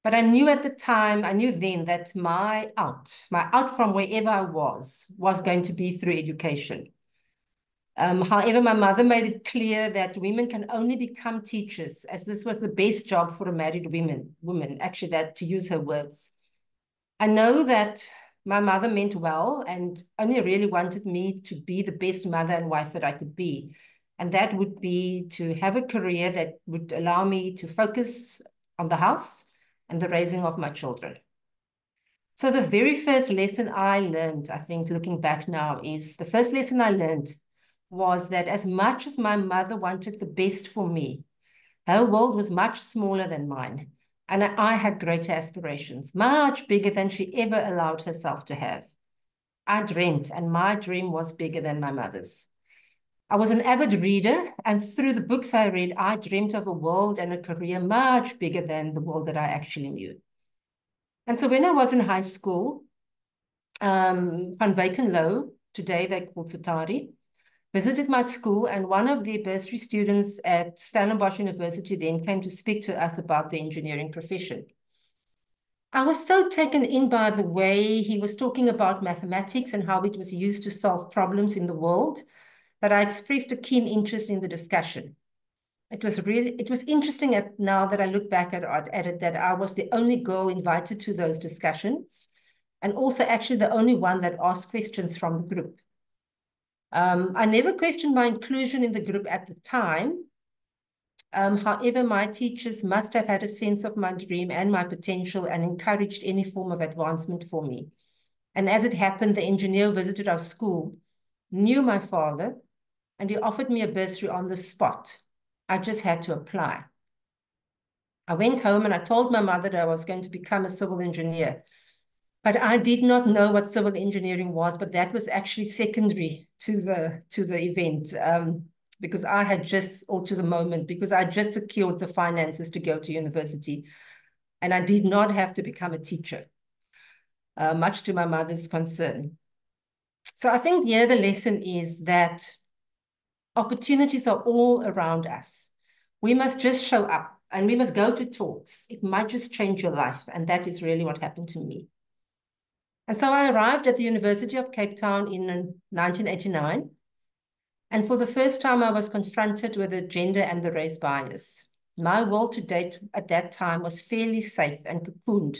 But I knew at the time, I knew then that my out from wherever I was going to be through education. However, my mother made it clear that women can only become teachers, as this was the best job for a married woman, actually, that to use her words. I know that my mother meant well and only really wanted me to be the best mother and wife that I could be. And that would be to have a career that would allow me to focus on the house and the raising of my children. So the very first lesson I learned, I think looking back now, is the first lesson I learned was that as much as my mother wanted the best for me, her world was much smaller than mine. And I had greater aspirations, much bigger than she ever allowed herself to have. I dreamt, and my dream was bigger than my mother's. I was an avid reader, and through the books I read, I dreamt of a world and a career much bigger than the world that I actually knew. And so when I was in high school, Van Wykenlo, today they call Satari, visited my school, and one of the bursary students at Stellenbosch University then came to speak to us about the engineering profession. I was so taken in by the way he was talking about mathematics and how it was used to solve problems in the world that I expressed a keen interest in the discussion. It was interesting now that I look back at it that I was the only girl invited to those discussions, and also actually the only one that asked questions from the group. I never questioned my inclusion in the group at the time. However, my teachers must have had a sense of my dream and my potential and encouraged any form of advancement for me. And as it happened, the engineer who visited our school knew my father, and he offered me a bursary on the spot. I just had to apply. I went home and I told my mother that I was going to become a civil engineer. But I did not know what civil engineering was, but that was actually secondary to the event, because I had just, or to the moment, because I just secured the finances to go to university. And I did not have to become a teacher, much to my mother's concern. So I think here the lesson is that opportunities are all around us. We must just show up and we must go to talks. It might just change your life. And that is really what happened to me. And so I arrived at the University of Cape Town in 1989. And for the first time, I was confronted with the gender and the race bias. My world to date at that time was fairly safe and cocooned.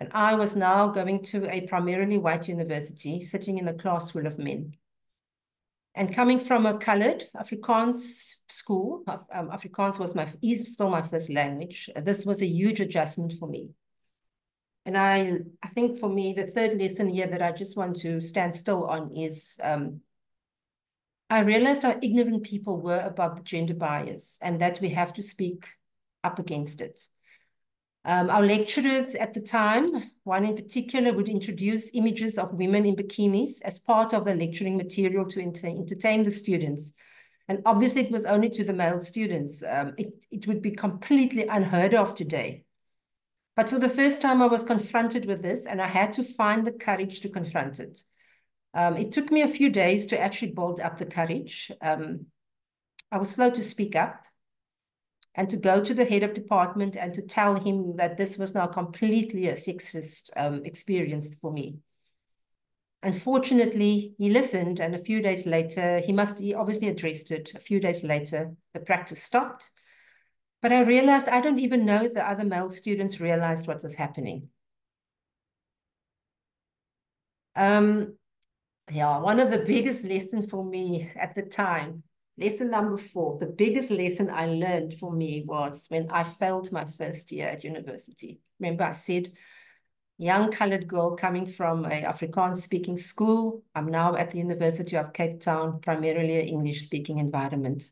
And I was now going to a primarily white university, sitting in a class full of men. And coming from a colored Afrikaans school, Afrikaans is still my first language. This was a huge adjustment for me. And I think for me, the third lesson here that I just want to stand still on is I realized how ignorant people were about the gender bias and that we have to speak up against it. Our lecturers at the time, one in particular, would introduce images of women in bikinis as part of the lecturing material to entertain the students. And obviously it was only to the male students. It would be completely unheard of today. But for the first time, I was confronted with this and I had to find the courage to confront it. It took me a few days to actually build up the courage. I was slow to speak up and to go to the head of department and to tell him that this was now completely a sexist experience for me. Unfortunately, he listened, and a few days later, he obviously addressed it. A few days later, the practice stopped. But I realized I don't even know if the other male students realized what was happening. Yeah, one of the biggest lessons for me at the time, lesson number 4, the biggest lesson I learned for me was when I failed my first year at university. Remember I said, young colored girl coming from an Afrikaans-speaking school. I'm now at the University of Cape Town, primarily an English-speaking environment.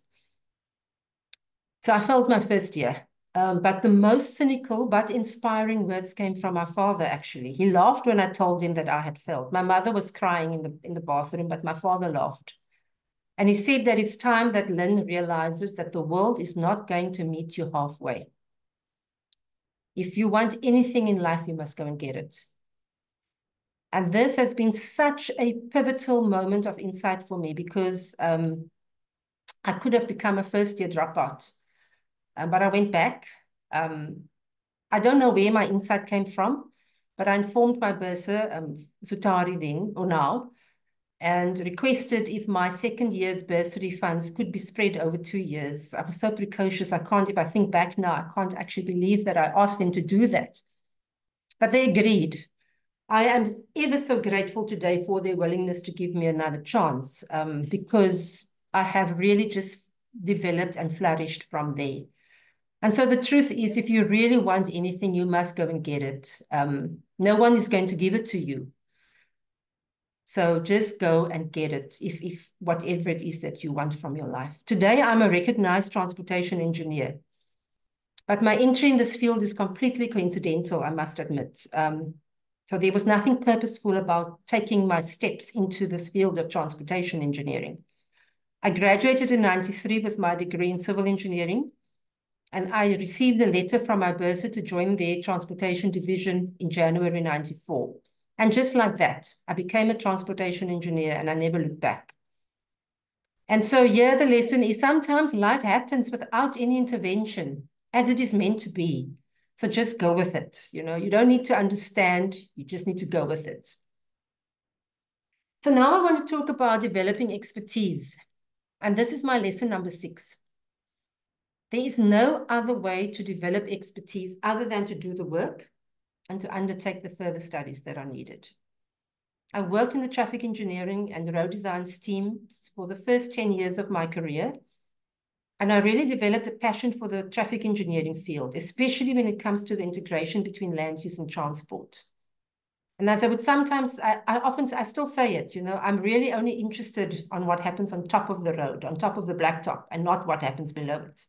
So I failed my first year. But the most cynical but inspiring words came from my father, actually. He laughed when I told him that I had failed. My mother was crying in the bathroom, but my father laughed. And he said that it's time that Lynn realizes that the world is not going to meet you halfway. If you want anything in life, you must go and get it. And this has been such a pivotal moment of insight for me because I could have become a first-year dropout. But I went back. I don't know where my insight came from, but I informed my bursar, Sutari then, or now, and requested if my second year's bursary funds could be spread over 2 years. I was so precocious. If I think back now, I can't actually believe that I asked them to do that. But they agreed. I am ever so grateful today for their willingness to give me another chance because I have really just developed and flourished from there. And so the truth is, if you really want anything, you must go and get it. No one is going to give it to you. So just go and get it, if whatever it is that you want from your life. Today, I'm a recognized transportation engineer. But my entry in this field is completely coincidental, I must admit. So there was nothing purposeful about taking my steps into this field of transportation engineering. I graduated in 93 with my degree in civil engineering, and I received a letter from my bursar to join their transportation division in January 94. And just like that, I became a transportation engineer and I never looked back. And so here the lesson is sometimes life happens without any intervention, as it is meant to be. So just go with it. You know, you don't need to understand, you just need to go with it. So now I want to talk about developing expertise. And this is my lesson number 6. There is no other way to develop expertise other than to do the work and to undertake the further studies that are needed. I worked in the traffic engineering and road design teams for the first 10 years of my career. And I really developed a passion for the traffic engineering field, especially when it comes to the integration between land use and transport. And as I would sometimes, I still say it, you know, I'm really only interested on what happens on top of the road, on top of the blacktop, and not what happens below it.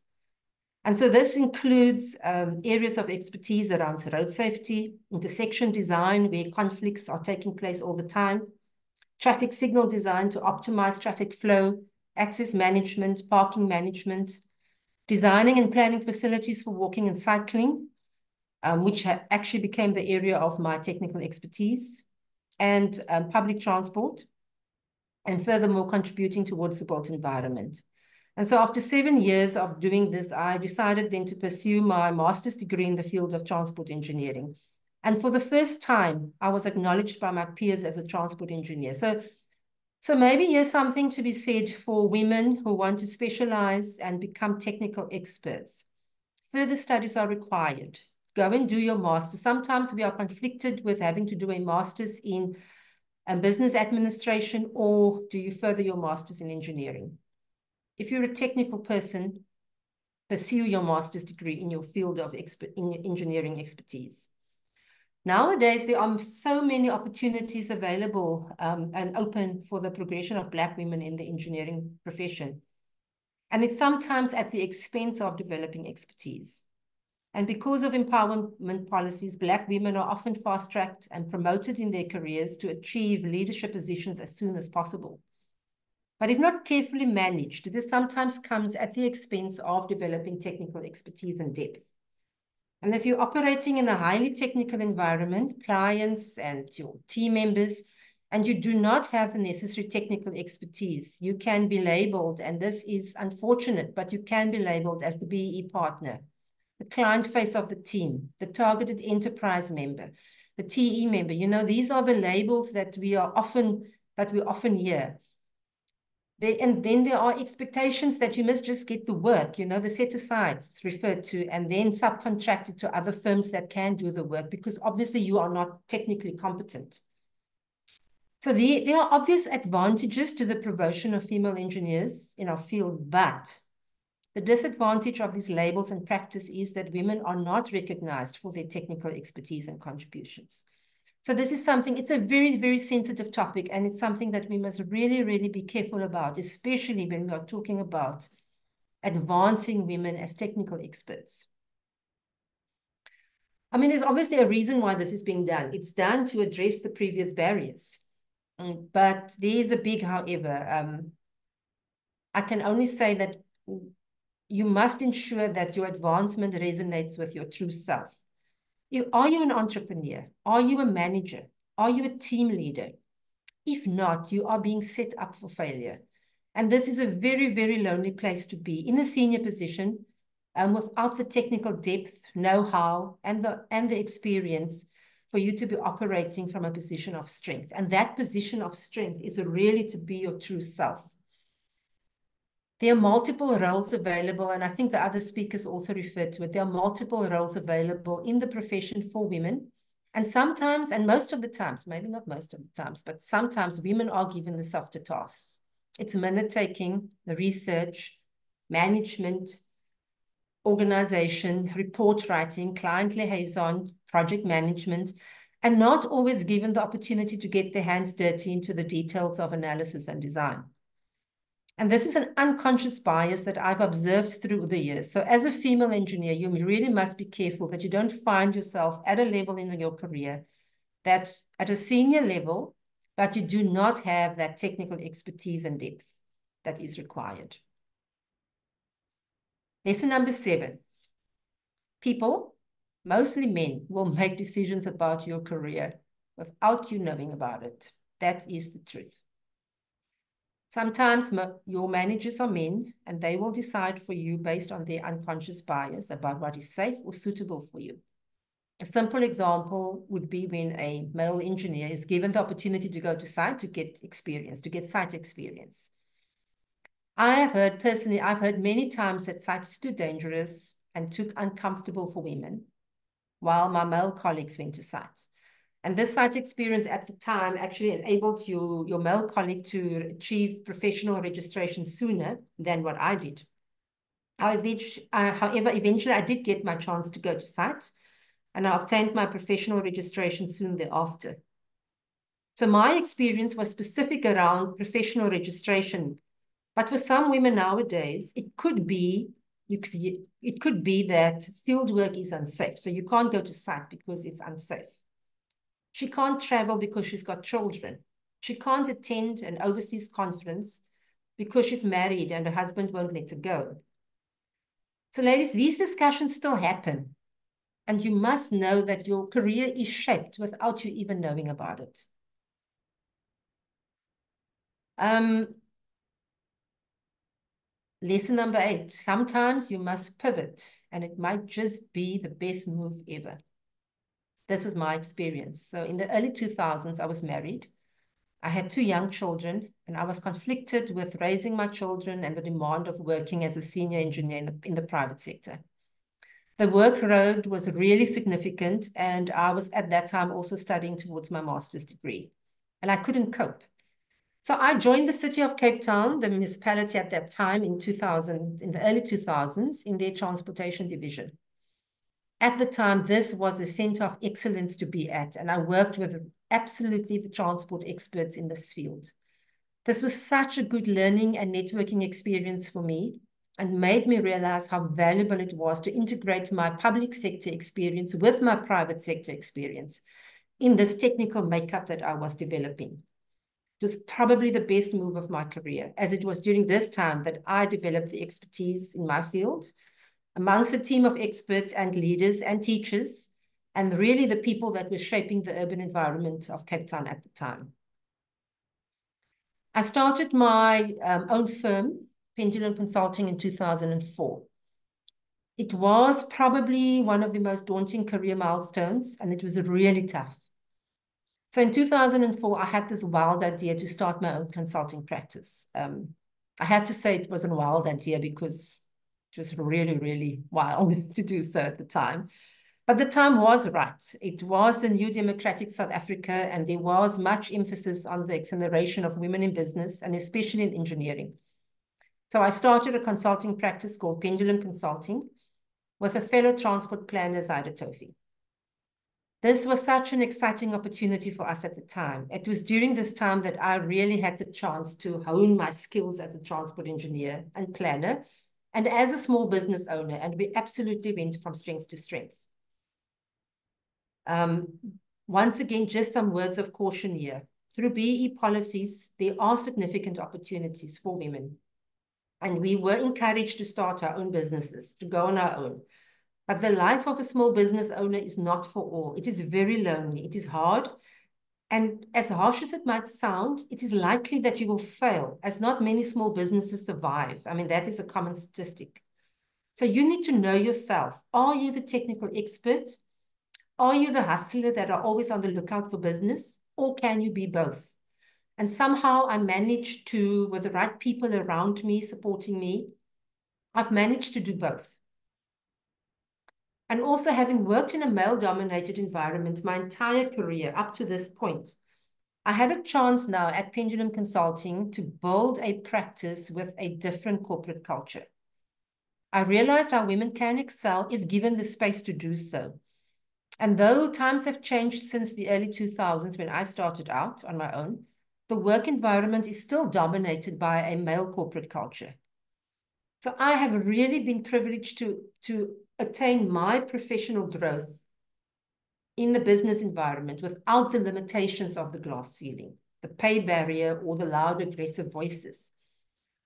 And so this includes areas of expertise around road safety, intersection design, where conflicts are taking place all the time, traffic signal design to optimize traffic flow, access management, parking management, designing and planning facilities for walking and cycling, which actually became the area of my technical expertise, and public transport, and furthermore contributing towards the built environment. And so after 7 years of doing this, I decided then to pursue my master's degree in the field of transport engineering. And for the first time, I was acknowledged by my peers as a transport engineer. So So maybe here's something to be said for women who want to specialize and become technical experts. Further studies are required. Go and do your master's. Sometimes we are conflicted with having to do a master's in business administration, or do you further your master's in engineering? If you're a technical person, pursue your master's degree in your field of engineering expertise. Nowadays, there are so many opportunities available and open for the progression of Black women in the engineering profession. And it's sometimes at the expense of developing expertise. And because of empowerment policies, Black women are often fast-tracked and promoted in their careers to achieve leadership positions as soon as possible. But if not carefully managed, this sometimes comes at the expense of developing technical expertise and depth. And if you're operating in a highly technical environment, clients and your team members, and you do not have the necessary technical expertise, you can be labeled, and this is unfortunate, but you can be labeled as the BE partner, the client face of the team, the targeted enterprise member, the TE member. You know, these are the labels that we often hear. And then there are expectations that you must just get the work, you know, the set-asides referred to, and then subcontracted to other firms that can do the work, because obviously you are not technically competent. So there are obvious advantages to the promotion of female engineers in our field, but the disadvantage of these labels and practice is that women are not recognized for their technical expertise and contributions. So this is something, it's a very, very sensitive topic, and it's something that we must really, really be careful about, especially when we are talking about advancing women as technical experts. I mean, there's obviously a reason why this is being done. It's done to address the previous barriers. But there's a big however. I can only say that you must ensure that your advancement resonates with your true self. Are you an entrepreneur? Are you a manager? Are you a team leader? If not, you are being set up for failure. And this is a very, very lonely place to be in a senior position without the technical depth, know-how, and the experience for you to be operating from a position of strength. And that position of strength is really to be your true self. There are multiple roles available, and I think the other speakers also referred to it. There are multiple roles available in the profession for women. And sometimes, and most of the times, maybe not most of the times, but sometimes women are given the softer tasks. It's minute-taking, the research, management, organization, report writing, client liaison, project management, and not always given the opportunity to get their hands dirty into the details of analysis and design. And this is an unconscious bias that I've observed through the years. So as a female engineer, you really must be careful that you don't find yourself at a level in your career that at a senior level, but you do not have that technical expertise and depth that is required. Lesson number 7. People, mostly men, will make decisions about your career without you knowing about it. That is the truth. Sometimes your managers are men, and they will decide for you based on their unconscious bias about what is safe or suitable for you. A simple example would be when a male engineer is given the opportunity to go to site to get experience, to get site experience. I've heard many times that site is too dangerous and too uncomfortable for women, while my male colleagues went to site. And this site experience at the time actually enabled your male colleague to achieve professional registration sooner than what I did. However, eventually I did get my chance to go to site, and I obtained my professional registration soon thereafter. So my experience was specific around professional registration. But for some women nowadays, it could be that field work is unsafe. So you can't go to site because it's unsafe. She can't travel because she's got children. She can't attend an overseas conference because she's married and her husband won't let her go. So ladies, these discussions still happen. And you must know that your career is shaped without you even knowing about it. Lesson number 8, sometimes you must pivot, and it might just be the best move ever. This was my experience. So in the early 2000s, I was married. I had 2 young children, and I was conflicted with raising my children and the demand of working as a senior engineer in the private sector. The workload was really significant, and I was at that time also studying towards my master's degree, and I couldn't cope. So I joined the city of Cape Town, the municipality at that time in the early 2000s, in their transportation division. At the time, this was a center of excellence to be at, and I worked with absolutely the transport experts in this field. This was such a good learning and networking experience for me, and made me realize how valuable it was to integrate my public sector experience with my private sector experience in this technical makeup that I was developing. It was probably the best move of my career, as it was during this time that I developed the expertise in my field amongst a team of experts and leaders and teachers, and really the people that were shaping the urban environment of Cape Town at the time. I started my own firm, Pendulum Consulting, in 2004. It was probably one of the most daunting career milestones, and it was really tough. So in 2004, I had this wild idea to start my own consulting practice. I had to say it was a wild idea because it was really, really wild to do so at the time. But the time was right. It was the new democratic South Africa, and there was much emphasis on the acceleration of women in business, and especially in engineering. So I started a consulting practice called Pendulum Consulting with a fellow transport planner, Zaida Tofi. This was such an exciting opportunity for us at the time. It was during this time that I really had the chance to hone my skills as a transport engineer and planner, and as a small business owner, and we absolutely went from strength to strength. Once again, just some words of caution here. Through BEE policies, there are significant opportunities for women. And we were encouraged to start our own businesses, to go on our own. But the life of a small business owner is not for all. It is very lonely. It is hard. And as harsh as it might sound, it is likely that you will fail, as not many small businesses survive. I mean, that is a common statistic. So you need to know yourself. Are you the technical expert? Are you the hustler that are always on the lookout for business? Or can you be both? And somehow I managed to, with the right people around me, supporting me, I've managed to do both. And also, having worked in a male-dominated environment my entire career up to this point, I had a chance now at Pendulum Consulting to build a practice with a different corporate culture. I realized how women can excel if given the space to do so. And though times have changed since the early 2000s when I started out on my own, the work environment is still dominated by a male corporate culture. So I have really been privileged to attain my professional growth in the business environment without the limitations of the glass ceiling, the pay barrier, or the loud, aggressive voices.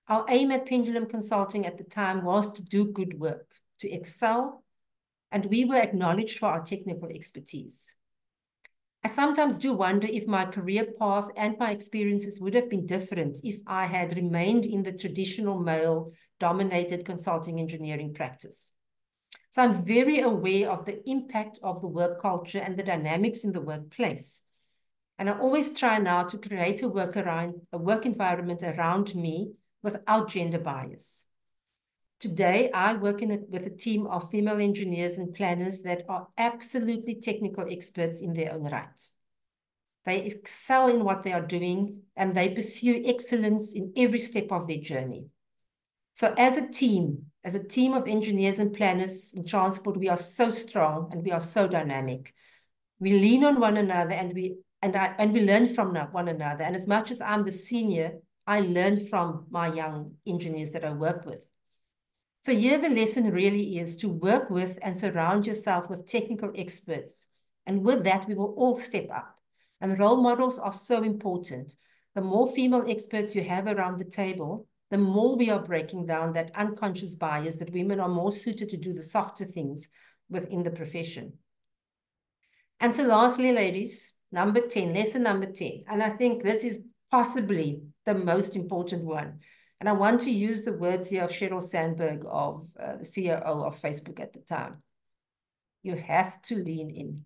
Our aim at Pendulum Consulting at the time was to do good work, to excel, and we were acknowledged for our technical expertise. I sometimes do wonder if my career path and my experiences would have been different if I had remained in the traditional male-dominated consulting engineering practice. So I'm very aware of the impact of the work culture and the dynamics in the workplace. And I always try now to create a work environment around me without gender bias. Today, I work with a team of female engineers and planners that are absolutely technical experts in their own right. They excel in what they are doing, and they pursue excellence in every step of their journey. So as a team of engineers and planners in transport, we are so strong and we are so dynamic. We lean on one another and we learn from one another. And as much as I'm the senior, I learn from my young engineers that I work with. So here the lesson really is to work with and surround yourself with technical experts. And with that, we will all step up. And role models are so important. The more female experts you have around the table, the more we are breaking down that unconscious bias that women are more suited to do the softer things within the profession. And so lastly, ladies, number 10, lesson number 10. And I think this is possibly the most important one. And I want to use the words here of Sheryl Sandberg, of the COO of Facebook at the time. You have to lean in.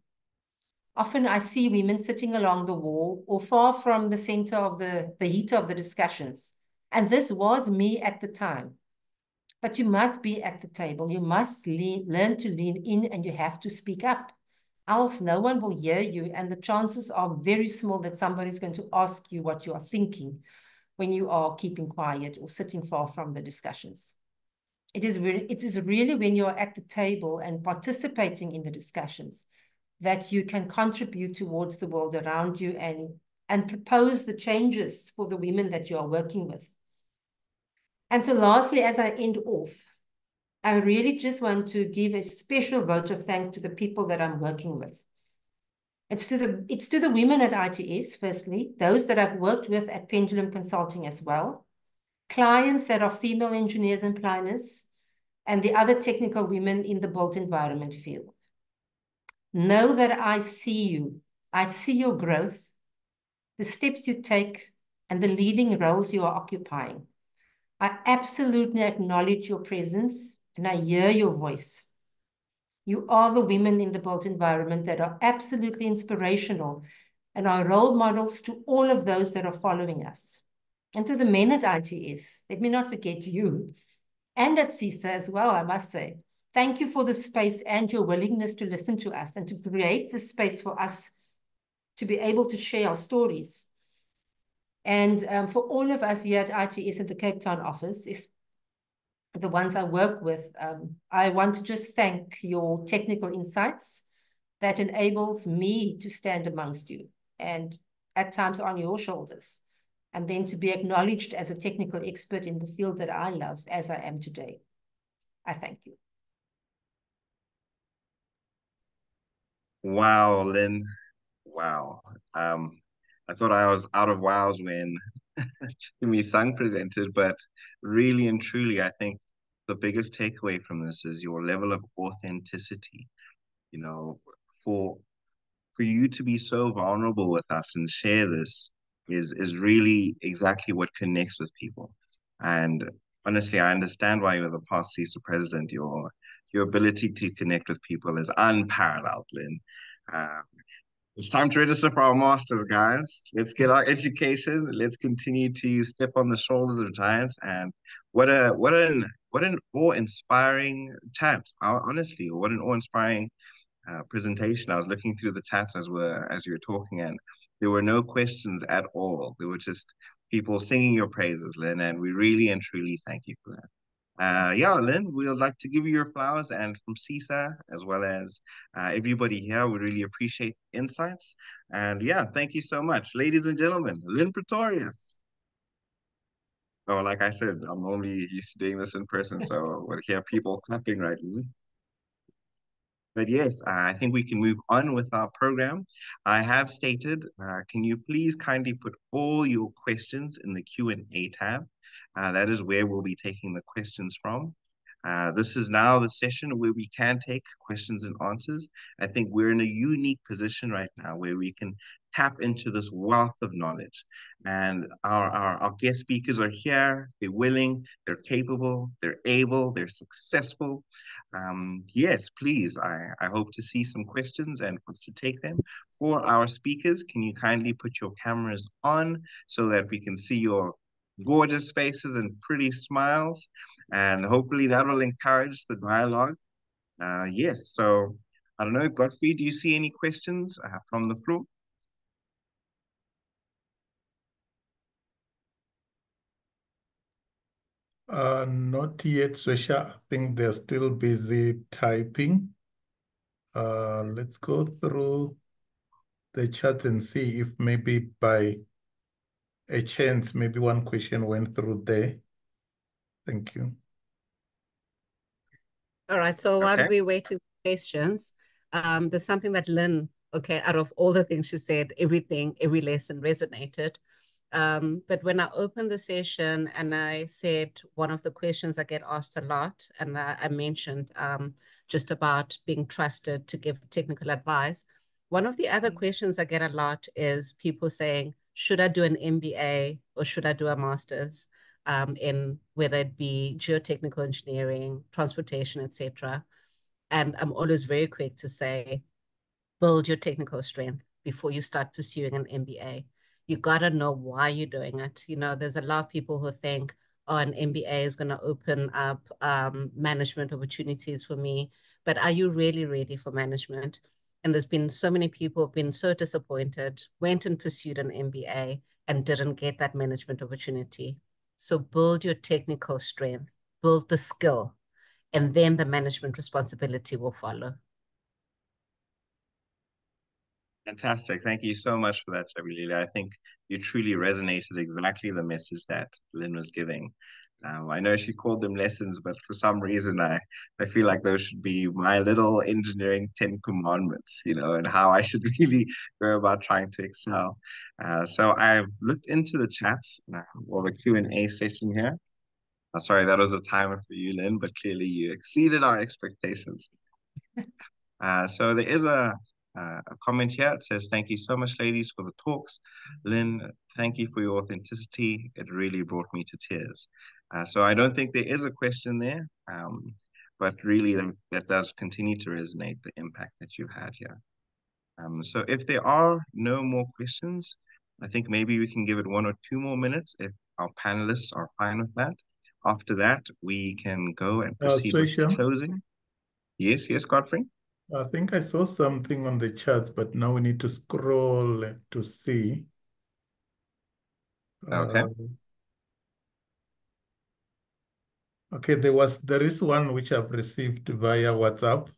Often I see women sitting along the wall or far from the center of the heat of the discussions. And this was me at the time. But you must be at the table. You must learn to lean in, and you have to speak up. Else no one will hear you, and the chances are very small that somebody's going to ask you what you are thinking when you are keeping quiet or sitting far from the discussions. It is really when you're at the table and participating in the discussions that you can contribute towards the world around you and propose the changes for the women that you are working with. And so lastly, as I end off, I really just want to give a special vote of thanks to the people that I'm working with. It's to the women at ITS, firstly, those that I've worked with at Pendulum Consulting as well, clients that are female engineers and planners, and the other technical women in the built environment field. Know that I see you. I see your growth, the steps you take, and the leading roles you are occupying. I absolutely acknowledge your presence, and I hear your voice. You are the women in the built environment that are absolutely inspirational and are role models to all of those that are following us. And to the men at ITS, let me not forget you, and at CESA as well, I must say. Thank you for the space and your willingness to listen to us and to create the space for us to be able to share our stories. And for all of us here at ITS at the Cape Town office, the ones I work with, I want to just thank your technical insights that enables me to stand amongst you and at times on your shoulders, and then to be acknowledged as a technical expert in the field that I love as I am today. I thank you. Wow, Lynn. Wow. I thought I was out of wows when Jimmy Sung presented, but really and truly, I think the biggest takeaway from this is your level of authenticity. You know, for you to be so vulnerable with us and share this is really exactly what connects with people. And honestly, I understand why you're the past CESA president. Your ability to connect with people is unparalleled, Lynn. It's time to register for our masters, guys. Let's get our education. Let's continue to step on the shoulders of giants. And what an awe-inspiring chat. Honestly, what an awe-inspiring presentation. I was looking through the chats as you were talking, and there were no questions at all. There were just people singing your praises, Lynn, and we really and truly thank you for that. Yeah, Lynn, we would like to give you your flowers, and from CESA, as well as everybody here, we really appreciate insights. And yeah, thank you so much. Ladies and gentlemen, Lynn Pretorius. Oh, like I said, I'm only used to doing this in person, so we'll hear people clapping right now. But yes, I think we can move on with our program. I have stated, can you please kindly put all your questions in the Q&A tab? That is where we'll be taking the questions from. This is now the session where we can take questions and answers. I think we're in a unique position right now where we can tap into this wealth of knowledge. And our guest speakers are here, they're willing, they're capable, they're able, they're successful. Yes, please, I hope to see some questions and for us to take them. For our speakers, can you kindly put your cameras on so that we can see your gorgeous faces and pretty smiles, and hopefully that will encourage the dialogue. Yes, so I don't know, Godfrey, do you see any questions from the floor? Not yet, Swesha. I think they're still busy typing. Let's go through the chats and see if maybe by a chance, maybe one question went through there. Thank you. All right, so while we're waiting for questions, there's something that Lynn, out of all the things she said, every lesson resonated. But when I opened the session and I said one of the questions I get asked a lot, and I mentioned just about being trusted to give technical advice. One of the other questions I get a lot is people saying, should I do an MBA or should I do a master's in whether it be geotechnical engineering, transportation, etc. And I'm always very quick to say, build your technical strength before you start pursuing an MBA. You got to know why you're doing it. You know, there's a lot of people who think, oh, an MBA is going to open up management opportunities for me. But are you really ready for management? And there's been so many people who've been so disappointed, went and pursued an MBA and didn't get that management opportunity. So build your technical strength, build the skill, and then the management responsibility will follow. Fantastic. Thank you so much for that, Jabulile. I think you truly resonated exactly the message that Lynn was giving. I know she called them lessons, but for some reason, I feel like those should be my little engineering 10 commandments, you know, and how I should really go about trying to excel. So I've looked into the chats or the Q&A session here. Sorry, that was a timer for you, Lynn, but clearly you exceeded our expectations. So there is a comment here. It says, thank you so much, ladies, for the talks. Lynn, thank you for your authenticity. It really brought me to tears. So I don't think there is a question there, but really that does continue to resonate, the impact that you've had here. So if there are no more questions, I think maybe we can give it 1 or 2 more minutes if our panelists are fine with that. After that, we can go and proceed with closing. Yes, Godfrey? I think I saw something on the charts, but now we need to scroll to see. Okay. Okay, there is one which I've received via WhatsApp.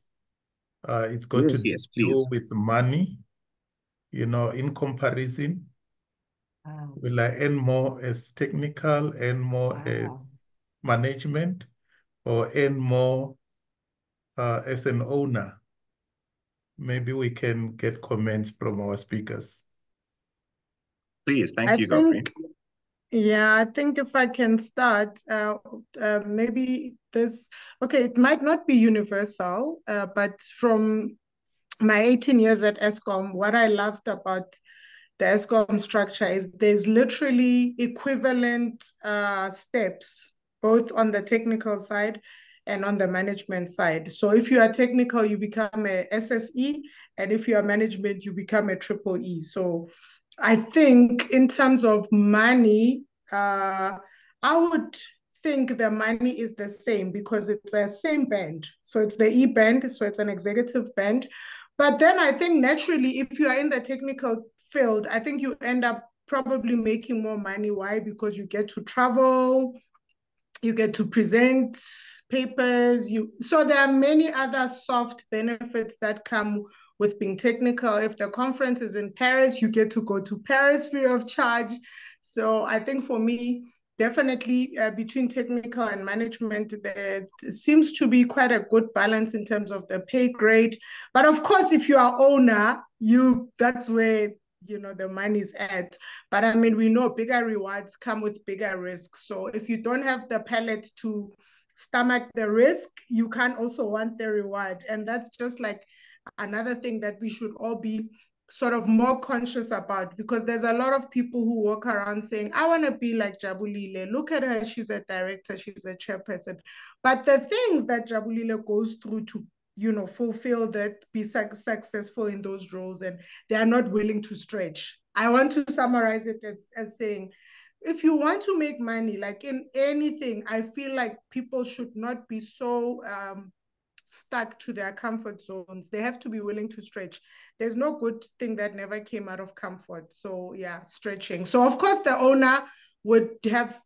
It's got to do with money, you know, in comparison. Will I earn more as technical, earn more as management, or earn more as an owner? Maybe we can get comments from our speakers. Please, thank you, Godfrey. Yeah, I think if I can start, maybe this, okay, it might not be universal, but from my 18 years at ESCOM, what I loved about the ESCOM structure is there's literally equivalent steps, both on the technical side and on the management side. So if you are technical, you become a SSE, and if you are management, you become a triple E. So I think in terms of money, I would think the money is the same because it's a same band. So it's the E band, so it's an executive band. But then I think naturally, if you are in the technical field, I think you end up probably making more money. Why? Because you get to travel, you get to present papers. So there are many other soft benefits that come with being technical. If the conference is in Paris, you get to go to Paris free of charge. So I think for me, definitely between technical and management, there seems to be quite a good balance in terms of the pay grade. But of course, if you are owner, that's where the money's at. But I mean, we know bigger rewards come with bigger risks. So if you don't have the palate to stomach the risk, you can also want the reward. And that's just like another thing that we should all be sort of more conscious about, because there's a lot of people who walk around saying, I want to be like Jabulile. Look at her. She's a director. She's a chairperson. But the things that Jabulile goes through to fulfill that, be successful in those roles, and they are not willing to stretch. I want to summarize it as saying, if you want to make money, like in anything, I feel like people should not be so stuck to their comfort zones. They have to be willing to stretch. There's no good thing that never came out of comfort. So yeah, stretching. So of course the owner would have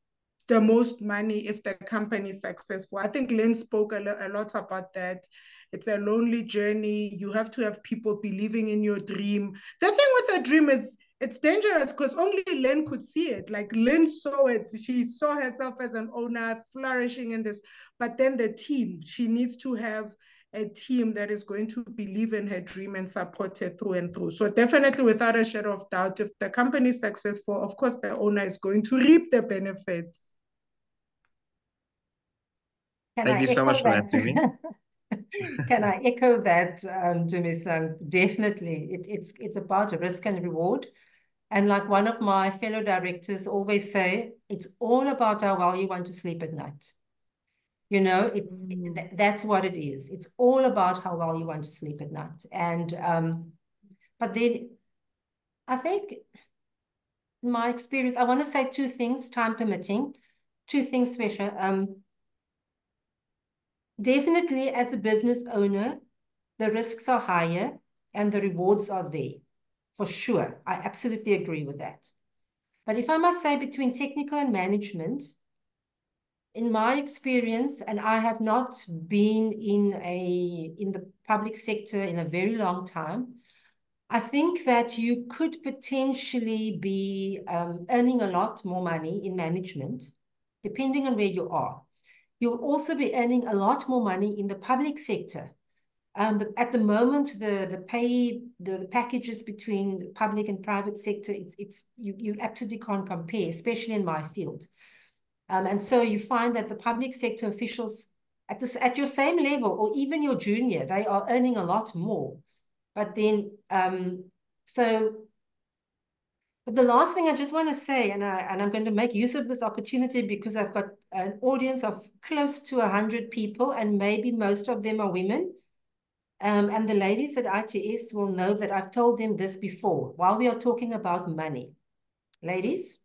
the most money if the company is successful. I think Lynn spoke a lot about that. It's a lonely journey. You have to have people believing in your dream. The thing with a dream is it's dangerous because only Lynn could see it. Like Lynn saw it. She saw herself as an owner flourishing in this. But then the team, she needs to have a team that is going to believe in her dream and support her through and through. So definitely, without a shadow of doubt, if the company is successful, of course, the owner is going to reap the benefits. Thank you so much for that, Tumi. Can I echo that, Dumisang? Definitely. It's about risk and reward. And like one of my fellow directors always say, it's all about how well you want to sleep at night. That's what it is. It's all about how well you want to sleep at night. And But then I think in my experience, I want to say two things, time permitting, two things special. Definitely as a business owner, the risks are higher and the rewards are there, for sure. I absolutely agree with that. But if I must say between technical and management, in my experience, and I have not been in the public sector in a very long time, I think that you could potentially be earning a lot more money in management, depending on where you are. You'll also be earning a lot more money in the public sector. At the moment, the packages between the public and private sector, you absolutely can't compare, especially in my field. And so you find that the public sector officials at your same level or even your junior, they are earning a lot more. But then, but the last thing I just want to say, and I'm going to make use of this opportunity because I've got an audience of close to 100 people, and maybe most of them are women. And the ladies at ITS will know that I've told them this before while we are talking about money. Ladies,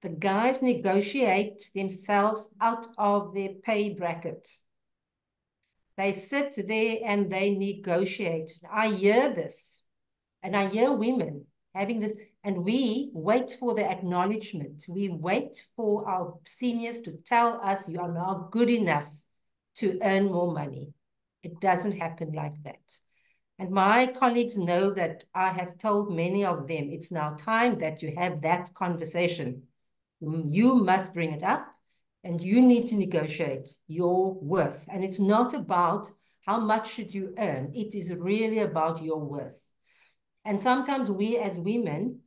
the guys negotiate themselves out of their pay bracket. They sit there and they negotiate. I hear this, and I hear women having this, and we wait for the acknowledgement. We wait for our seniors to tell us you are now good enough to earn more money. It doesn't happen like that. And my colleagues know that I have told many of them, it's now time that you have that conversation. You must bring it up and you need to negotiate your worth. And it's not about how much should you earn. It is really about your worth. And sometimes we as women,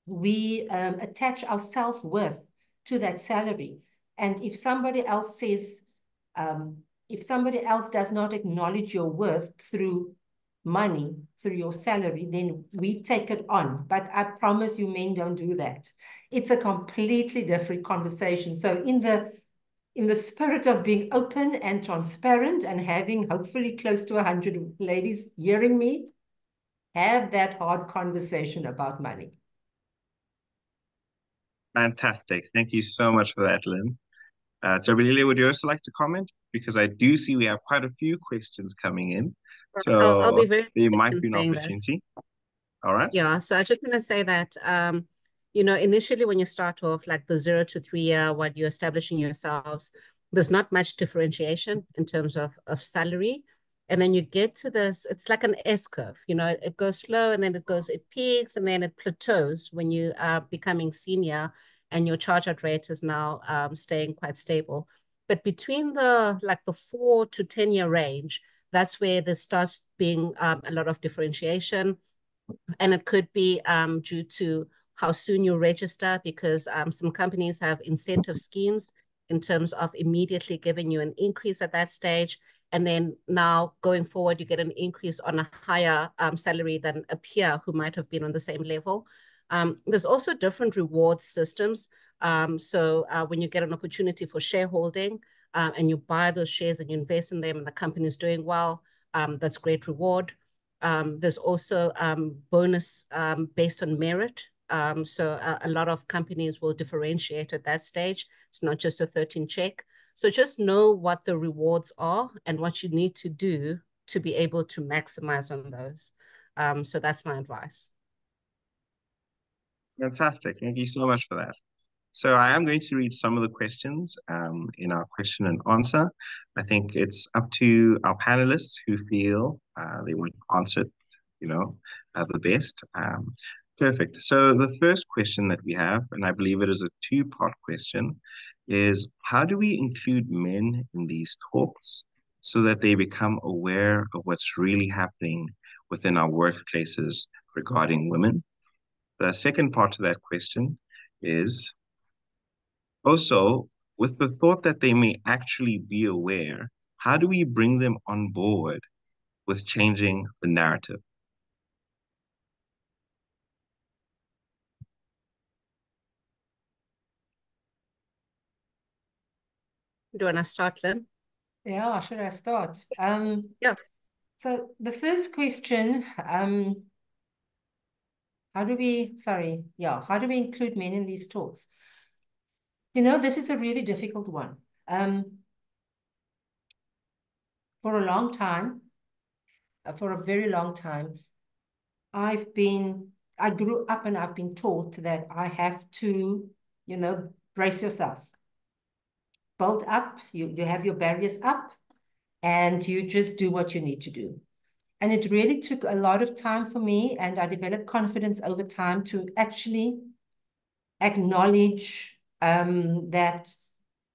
we attach our self-worth to that salary. And if somebody else says, if somebody else does not acknowledge your worth through money, through your salary, then we take it on. But I promise you, men don't do that. It's a completely different conversation. So in the spirit of being open and transparent and having hopefully close to 100 ladies hearing me, have that hard conversation about money. Fantastic. Thank you so much for that, Lynn. Jabilile, would you also like to comment? Because I do see we have quite a few questions coming in. I'll be So very there quick might in be an saying this. opportunity. All right. Yeah, so I just want to say that, initially when you start off like the 0 to 3 year, while you're establishing yourselves, there's not much differentiation in terms of salary. And then you get to this, it's like an S curve, it goes slow and then it peaks and then it plateaus when you are becoming senior and your charge out rate is now staying quite stable. But between the 4 to 10 year range, that's where there starts being a lot of differentiation. And it could be due to how soon you register, because some companies have incentive schemes in terms of immediately giving you an increase at that stage. And then now going forward, you get an increase on a higher salary than a peer who might have been on the same level. There's also different reward systems. So when you get an opportunity for shareholding and you buy those shares and you invest in them and the company is doing well, that's great reward. There's also bonus based on merit. So a lot of companies will differentiate at that stage. It's not just a 13 check. So just know what the rewards are and what you need to do to be able to maximize on those. So that's my advice. Fantastic. Thank you so much for that. So I am going to read some of the questions in our question and answer. I think it's up to our panelists who feel they would answer it, the best. Perfect. So the first question that we have, and I believe it is a two-part question, is how do we include men in these talks so that they become aware of what's really happening within our workplaces regarding women? The second part of that question is also, with the thought that they may actually be aware, how do we bring them on board with changing the narrative? Do you want to start, Lynn? Yeah, should I start? Yeah. So the first question, how do we, sorry, yeah, how do we include men in these talks? You know, this is a really difficult one. For a long time, for a very long time, I grew up and I've been taught that I have to, you know, brace yourself. Build up, you have your barriers up, and you just do what you need to do. And it really took a lot of time for me, and I developed confidence over time to actually acknowledge that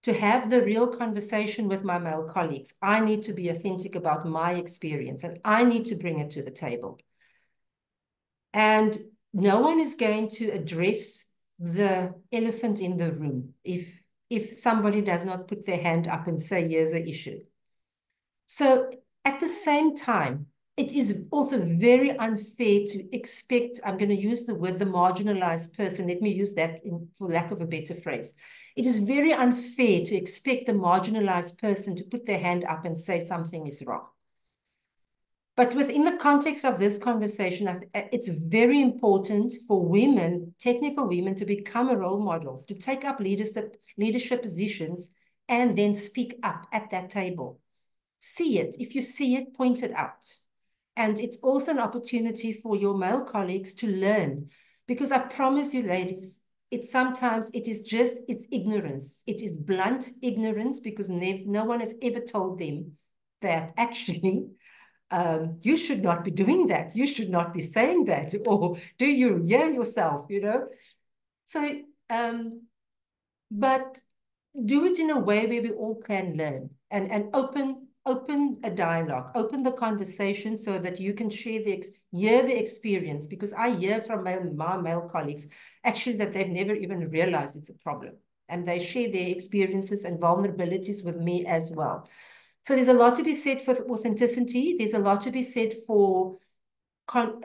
to have the real conversation with my male colleagues, I need to be authentic about my experience and I need to bring it to the table. And no one is going to address the elephant in the room if somebody does not put their hand up and say, here's the issue. So at the same time, it is also very unfair to expect, I'm going to use the word the marginalized person, let me use that for lack of a better phrase. It is very unfair to expect the marginalized person to put their hand up and say something is wrong. But within the context of this conversation, it's very important for women, technical women, to become role models, to take up leadership positions and then speak up at that table. See it. If you see it, point it out. And it's also an opportunity for your male colleagues to learn. Because I promise you, ladies, it's ignorance. It is blunt ignorance because no one has ever told them that actually you should not be doing that. You should not be saying that. Or do you hear yourself, you know? So, but do it in a way where we all can learn and open a dialogue, open the conversation so that you can hear the experience, because I hear from my male colleagues actually that they've never even realized it's a problem, and they share their experiences and vulnerabilities with me as well. So there's a lot to be said for authenticity. There's a lot to be said for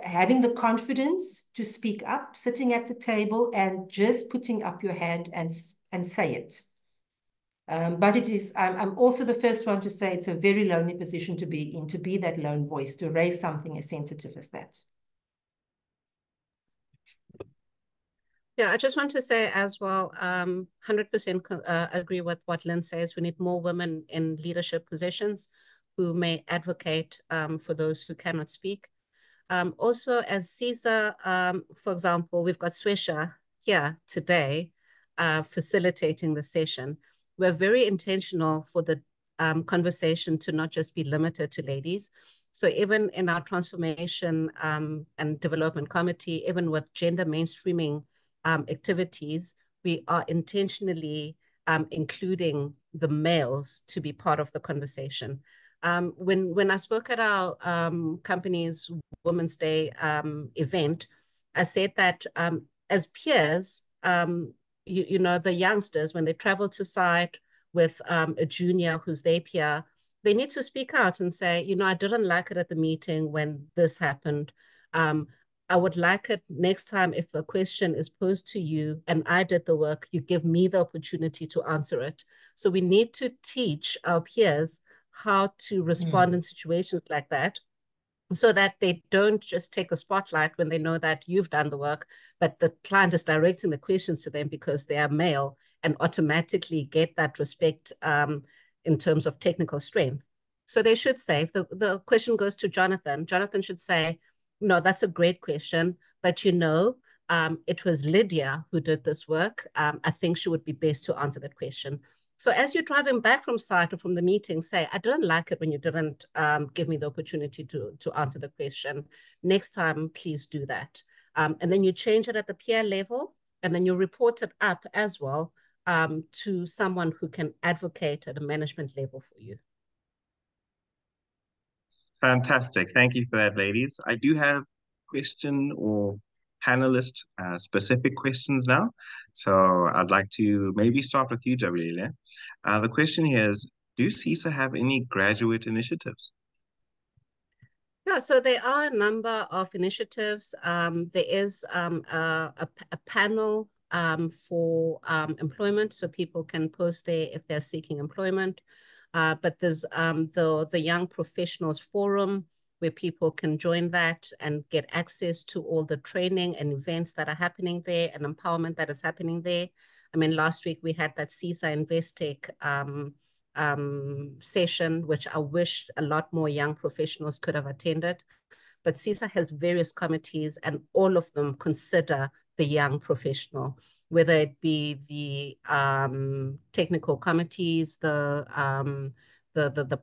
having the confidence to speak up, sitting at the table and just putting up your hand and say it. But it is, I'm also the first one to say it's a very lonely position to be in, to be that lone voice, to raise something as sensitive as that. Yeah, I just want to say as well, 100% agree with what Lynn says. We need more women in leadership positions who may advocate for those who cannot speak. Also, as CESA, for example, we've got Swesha here today facilitating the session. We're very intentional for the conversation to not just be limited to ladies. So even in our transformation and development committee, even with gender mainstreaming activities, we are intentionally including the males to be part of the conversation. When I spoke at our company's Women's Day event, I said that as peers, you know, the youngsters, when they travel to site with a junior who's their peer, they need to speak out and say, you know, I didn't like it at the meeting when this happened. I would like it next time if a question is posed to you and I did the work, you give me the opportunity to answer it. So we need to teach our peers how to respond in situations like that, so that they don't just take the spotlight when they know that you've done the work, but the client is directing the questions to them because they are male and automatically get that respect in terms of technical strength. So they should say, if the question goes to Jonathan, Jonathan should say, no, that's a great question, but you know, it was Lydia who did this work. I think she would be best to answer that question. So as you're driving back from site or from the meeting, say, I didn't like it when you didn't give me the opportunity to answer the question. Next time, please do that. And then you change it at the peer level, and then you report it up as well to someone who can advocate at a management level for you. Fantastic. Thank you for that, ladies. I do have question or panelist specific questions now. So I'd like to maybe start with you, Jabulile. The question here is, do CESA have any graduate initiatives? Yeah, so there are a number of initiatives. There is a panel for employment, so people can post there if they're seeking employment. But there's the Young Professionals Forum, where people can join that and get access to all the training and events that are happening there and empowerment that is happening there. I mean, last week we had that CESA Investec session, which I wish a lot more young professionals could have attended. But CESA has various committees and all of them consider the young professional, whether it be the technical committees, the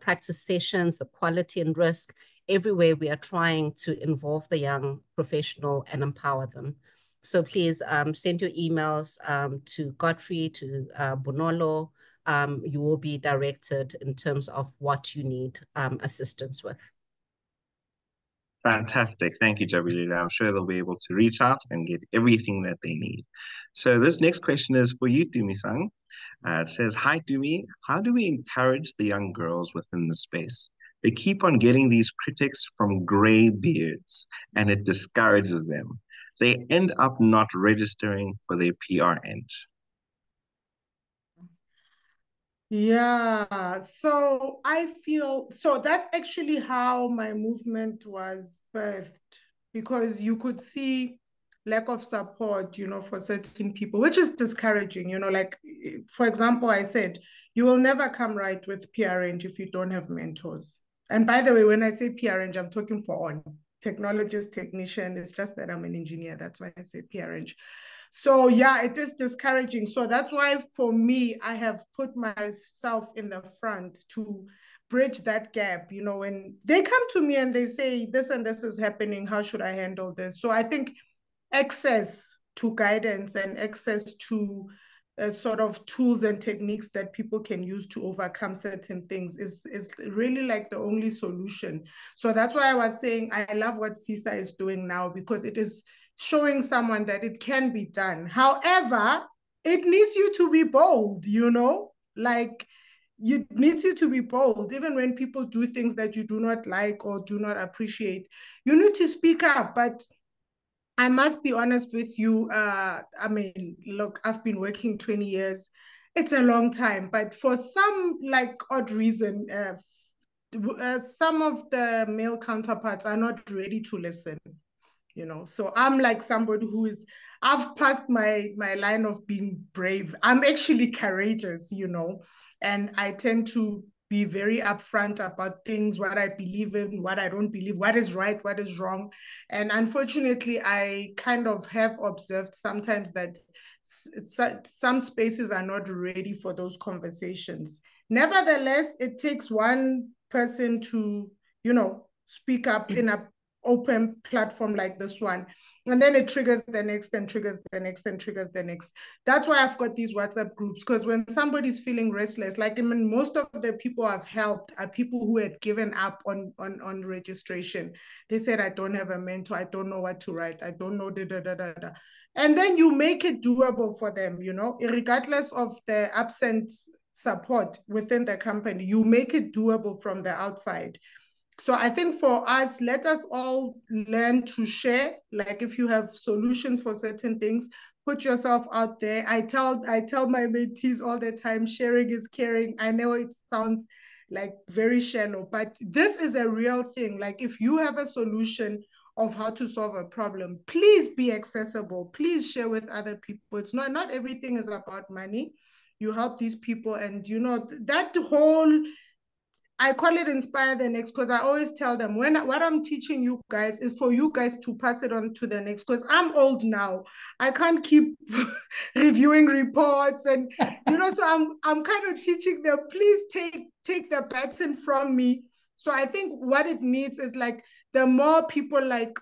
practice sessions, the quality and risk. Everywhere we are trying to involve the young professional and empower them. So please send your emails to Godfrey, to Bonolo. You will be directed in terms of what you need assistance with. Fantastic. Thank you, Jabulila. I'm sure they'll be able to reach out and get everything that they need. So this next question is for you, Dumi-san. It says, hi, Dumi. How do we encourage the young girls within the space? They keep on getting these critics from gray beards, and it discourages them. They end up not registering for their PR eng. Yeah, so I feel, so that's actually how my movement was birthed, because you could see lack of support, you know, for certain people, which is discouraging, you know, like, for example, I said, you will never come right with PR eng if you don't have mentors. And by the way, when I say PR eng, I'm talking for all technologist, technician. It's just that I'm an engineer. That's why I say PR eng. So yeah, it is discouraging. So that's why for me, I have put myself in the front to bridge that gap. You know, when they come to me and they say, this and this is happening, how should I handle this? So I think access to guidance and access to sort of tools and techniques that people can use to overcome certain things is really like the only solution. So that's why I was saying I love what CESA is doing now, because it is showing someone that it can be done. However, it needs you to be bold, you know, like it needs you to be bold. Even when people do things that you do not like or do not appreciate, you need to speak up. But I must be honest with you. I mean, look, I've been working 20 years. It's a long time, but for some like odd reason, some of the male counterparts are not ready to listen. You know, so I'm like somebody who is, I've passed my line of being brave. I'm actually courageous, you know, and I tend to be very upfront about things, what I believe in, what I don't believe, what is right, what is wrong. And unfortunately, I kind of have observed sometimes that some spaces are not ready for those conversations. Nevertheless, it takes one person to, you know, speak up in a open platform like this one, and then it triggers the next and triggers the next and triggers the next. That's why I've got these WhatsApp groups, because when somebody's feeling restless, like, I mean, most of the people I've helped are people who had given up on registration. They said, I don't have a mentor, I don't know what to write, I don't know, and then you make it doable for them, you know, regardless of the absent support within the company, you make it doable from the outside. So I think for us, let us all learn to share. Like, if you have solutions for certain things, put yourself out there. I tell my mentees all the time, sharing is caring. I know it sounds like very shallow, but this is a real thing. Like, if you have a solution of how to solve a problem, please be accessible. Please share with other people. It's not everything is about money. You help these people, and you know that whole, I call it inspire the next, because I always tell them what I'm teaching you guys is for you guys to pass it on to the next, because I'm old now. I can't keep reviewing reports, and you know, so I'm kind of teaching them, please take the baton from me. So I think what it needs is like the more people like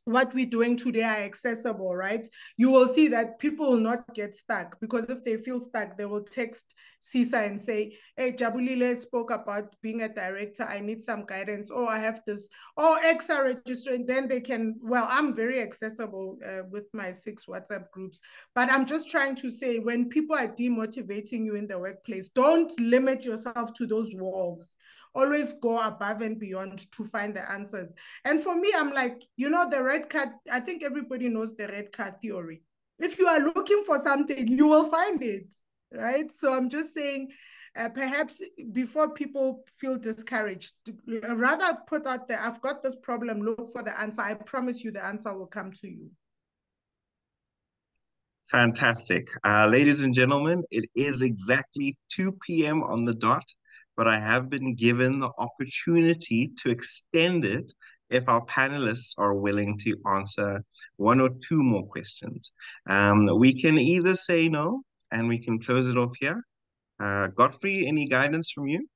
what we're doing today are accessible, right? You will see that people will not get stuck, because if they feel stuck, they will text CESA and say, hey, Jabulile spoke about being a director. I need some guidance. Oh, I have this. Oh, XR register. And then they can, well, I'm very accessible with my 6 WhatsApp groups. But I'm just trying to say, when people are demotivating you in the workplace, don't limit yourself to those walls. Always go above and beyond to find the answers. And for me, I'm like, you know, the red card, I think everybody knows the red card theory. If you are looking for something, you will find it, right? So I'm just saying, perhaps before people feel discouraged, rather put out there, I've got this problem, look for the answer. I promise you the answer will come to you. Fantastic. Ladies and gentlemen, it is exactly 2 p.m. on the dot, but I have been given the opportunity to extend it if our panelists are willing to answer one or two more questions. We can either say no and we can close it off here. Godfrey, any guidance from you?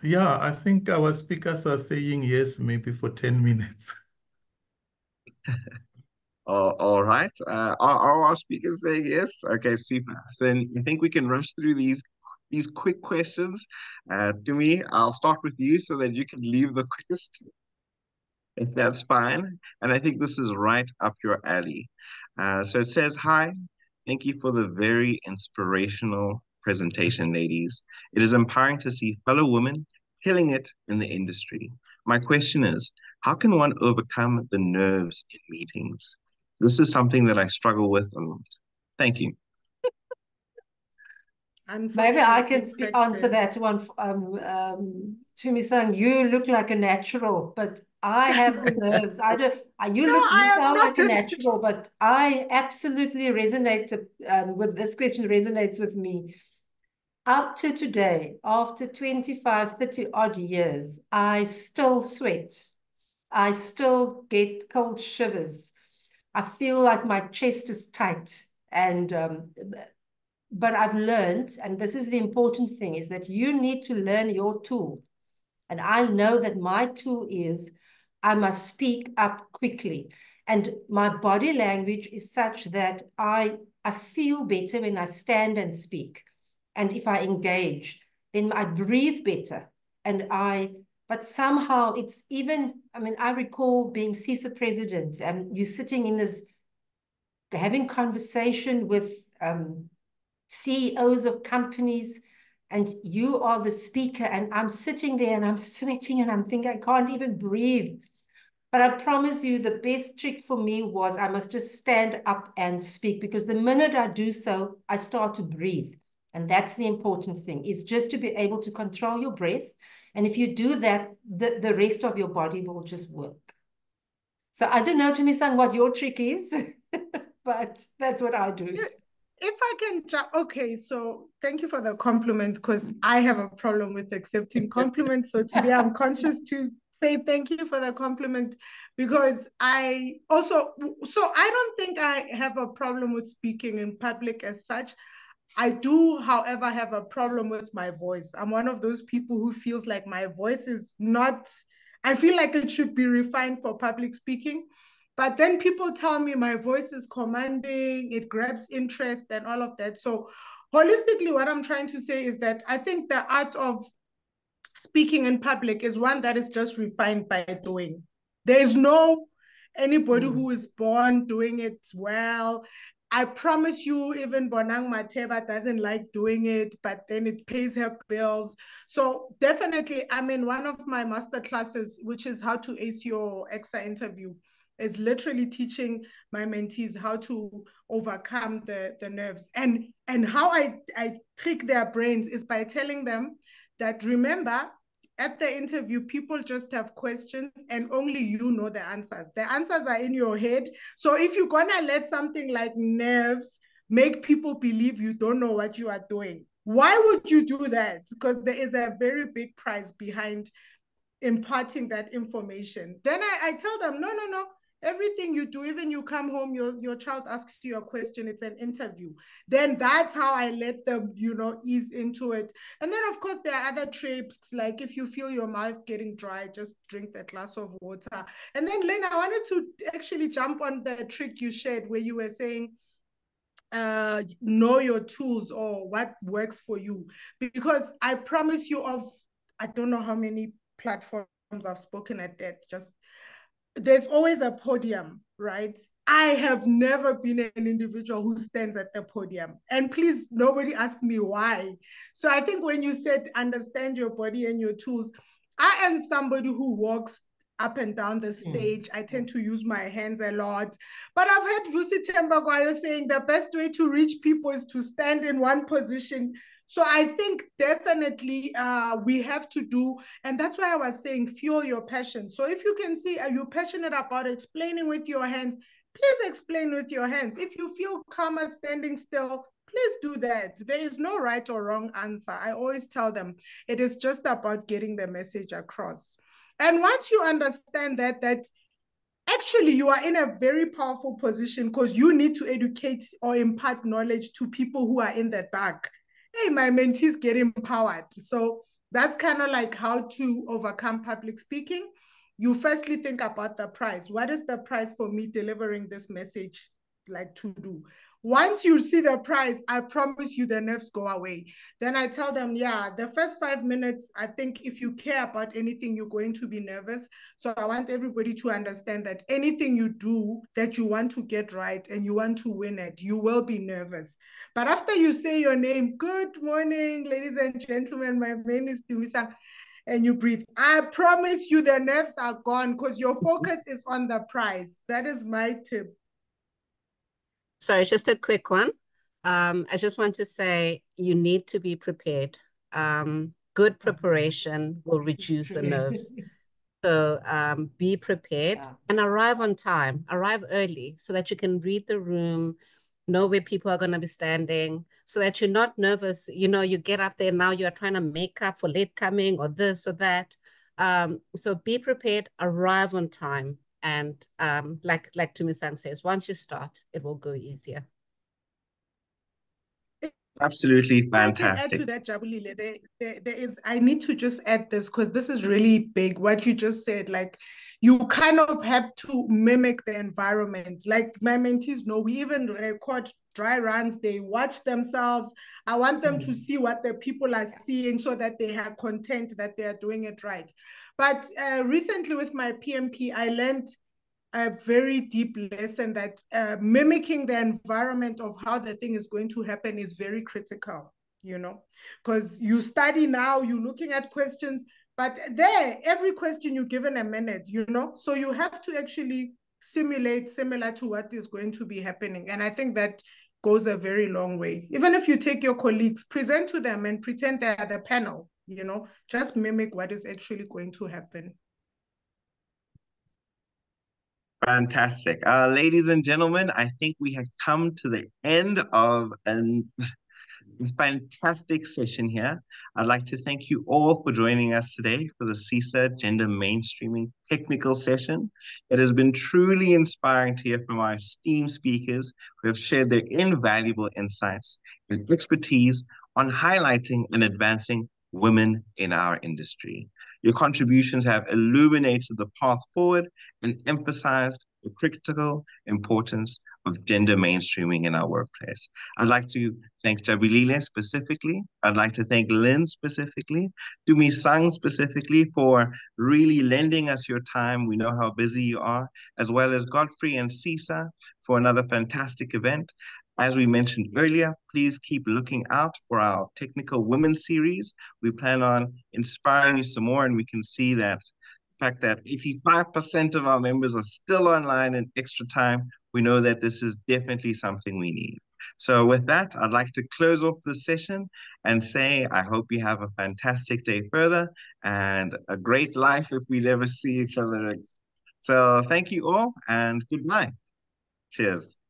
Yeah, I think our speakers are saying yes, maybe for 10 minutes. All right. Are our speakers saying yes? Okay, super. So then I think we can rush through these quick questions. To me, I'll start with you so that you can leave the quickest, if that's fine. And I think this is right up your alley. So it says, hi, thank you for the very inspirational presentation, ladies. It is empowering to see fellow women killing it in the industry. My question is, how can one overcome the nerves in meetings? This is something that I struggle with a lot. Thank you. Maybe I can answer practice. that one. Tumisang, you look like a natural, but I have the nerves. I don't. You I am sound like not a natural, but I absolutely resonate with this question. Resonates with me. Up to today, after 25, 30 odd years, I still sweat. I still get cold shivers. I feel like my chest is tight, and but I've learned, and this is the important thing, is that you need to learn your tool. And I know that my tool is I must speak up quickly. And my body language is such that I feel better when I stand and speak. And if I engage, then I breathe better. But somehow it's even, I mean, I recall being CESA president and you sitting in this, having conversation with CEOs of companies, and you are the speaker, and I'm sitting there and I'm sweating and I'm thinking I can't even breathe. But I promise you, the best trick for me was I must just stand up and speak, because the minute I do so, I start to breathe. And that's the important thing, is just to be able to control your breath. And if you do that, the rest of your body will just work. So I don't know, Tumisang, what your trick is, but that's what I do. If I can, okay, so thank you for the compliment, because I have a problem with accepting compliments. So today I'm conscious to say thank you for the compliment, because I don't think I have a problem with speaking in public as such. I do, however, have a problem with my voice. I'm one of those people who feels like my voice is not, I feel like it should be refined for public speaking. But then people tell me my voice is commanding, it grabs interest and all of that. So holistically, what I'm trying to say is that I think the art of speaking in public is one that is just refined by doing. There is no anybody who is born doing it well. I promise you, even Bonang Mateba doesn't like doing it, but then it pays her bills. So definitely, I mean, one of my master classes, which is how to ace your EXA interview, is literally teaching my mentees how to overcome the nerves. And how I trick their brains is by telling them that, remember, at the interview, people just have questions and only you know the answers. The answers are in your head. So if you're gonna let something like nerves make people believe you don't know what you are doing, why would you do that? Because there is a very big price behind imparting that information. Then I tell them, no. Everything you do, even you come home, your child asks you a question, it's an interview. Then that's how I let them, ease into it. And then, of course, there are other tricks, like if you feel your mouth getting dry, just drink that glass of water. And then, Lena, I wanted to actually jump on the trick you shared where you were saying, know your tools or what works for you. Because I promise you, I don't know how many platforms I've spoken at that, just there's always a podium, right? I have never been an individual who stands at the podium. And please, nobody ask me why. So I think when you said understand your body and your tools, I am somebody who walks up and down the stage. I tend to use my hands a lot. But I've heard Lucy Tembagwayo saying the best way to reach people is to stand in one position. So I think definitely we have to do, and that's why I was saying fuel your passion. So if you can see, are you passionate about explaining with your hands? Please explain with your hands. If you feel calmer standing still, please do that. There is no right or wrong answer. I always tell them it is just about getting the message across. And once you understand that actually you are in a very powerful position because you need to educate or impart knowledge to people who are in the dark. Hey, my mentees get empowered. So that's kind of like how to overcome public speaking. You firstly think about the price. What is the price for me delivering this message like to do? Once you see the price, I promise you the nerves go away. Then I tell them, yeah, the first 5 minutes, I think if you care about anything, you're going to be nervous. So I want everybody to understand that anything you do that you want to get right and you want to win it, you will be nervous. But after you say your name, good morning, ladies and gentlemen, my name is Dumisang, and you breathe, I promise you the nerves are gone because your focus is on the prize. That is my tip. Sorry, just a quick one. I just want to say you need to be prepared. Good preparation will reduce the nerves. So be prepared and arrive on time, arrive early so that you can read the room, know where people are going to be standing, so that you're not nervous. You know, you get up there now, you're trying to make up for late coming or this or that. So be prepared, arrive on time. And like Tumisang says, once you start, it will go easier. Absolutely If I can add fantastic. to that, Jabulile, there is, I need to just add this because this is really big. What you just said, like you kind of have to mimic the environment. Like my mentees know, we even record dry runs, they watch themselves. I want them to see what the people are seeing so that they have content that they are doing it right. But recently with my PMP, I learned a very deep lesson that mimicking the environment of how the thing is going to happen is very critical, you know, because you study now, you're looking at questions, but there, every question you're given a minute, you know, so you have to actually simulate similar to what is going to be happening. And I think that goes a very long way. Even if you take your colleagues, present to them and pretend they're the panel, you know, just mimic what is actually going to happen. Fantastic. Ladies and gentlemen, I think we have come to the end of a fantastic session here. I'd like to thank you all for joining us today for the CESA Gender Mainstreaming Technical Session. It has been truly inspiring to hear from our esteemed speakers who have shared their invaluable insights and expertise on highlighting and advancing women in our industry. Your contributions have illuminated the path forward and emphasized the critical importance of gender mainstreaming in our workplace. I'd like to thank Jabilile specifically. I'd like to thank Lynn specifically, Dumi Sang specifically for really lending us your time. We know how busy you are, as well as Godfrey and CESA for another fantastic event. As we mentioned earlier, please keep looking out for our Technical Women series. We plan on inspiring you some more, and we can see that the fact that 85% of our members are still online in extra time. We know that this is definitely something we need. So with that, I'd like to close off the session and say, I hope you have a fantastic day further and a great life if we never see each other again. So thank you all and goodbye. Cheers.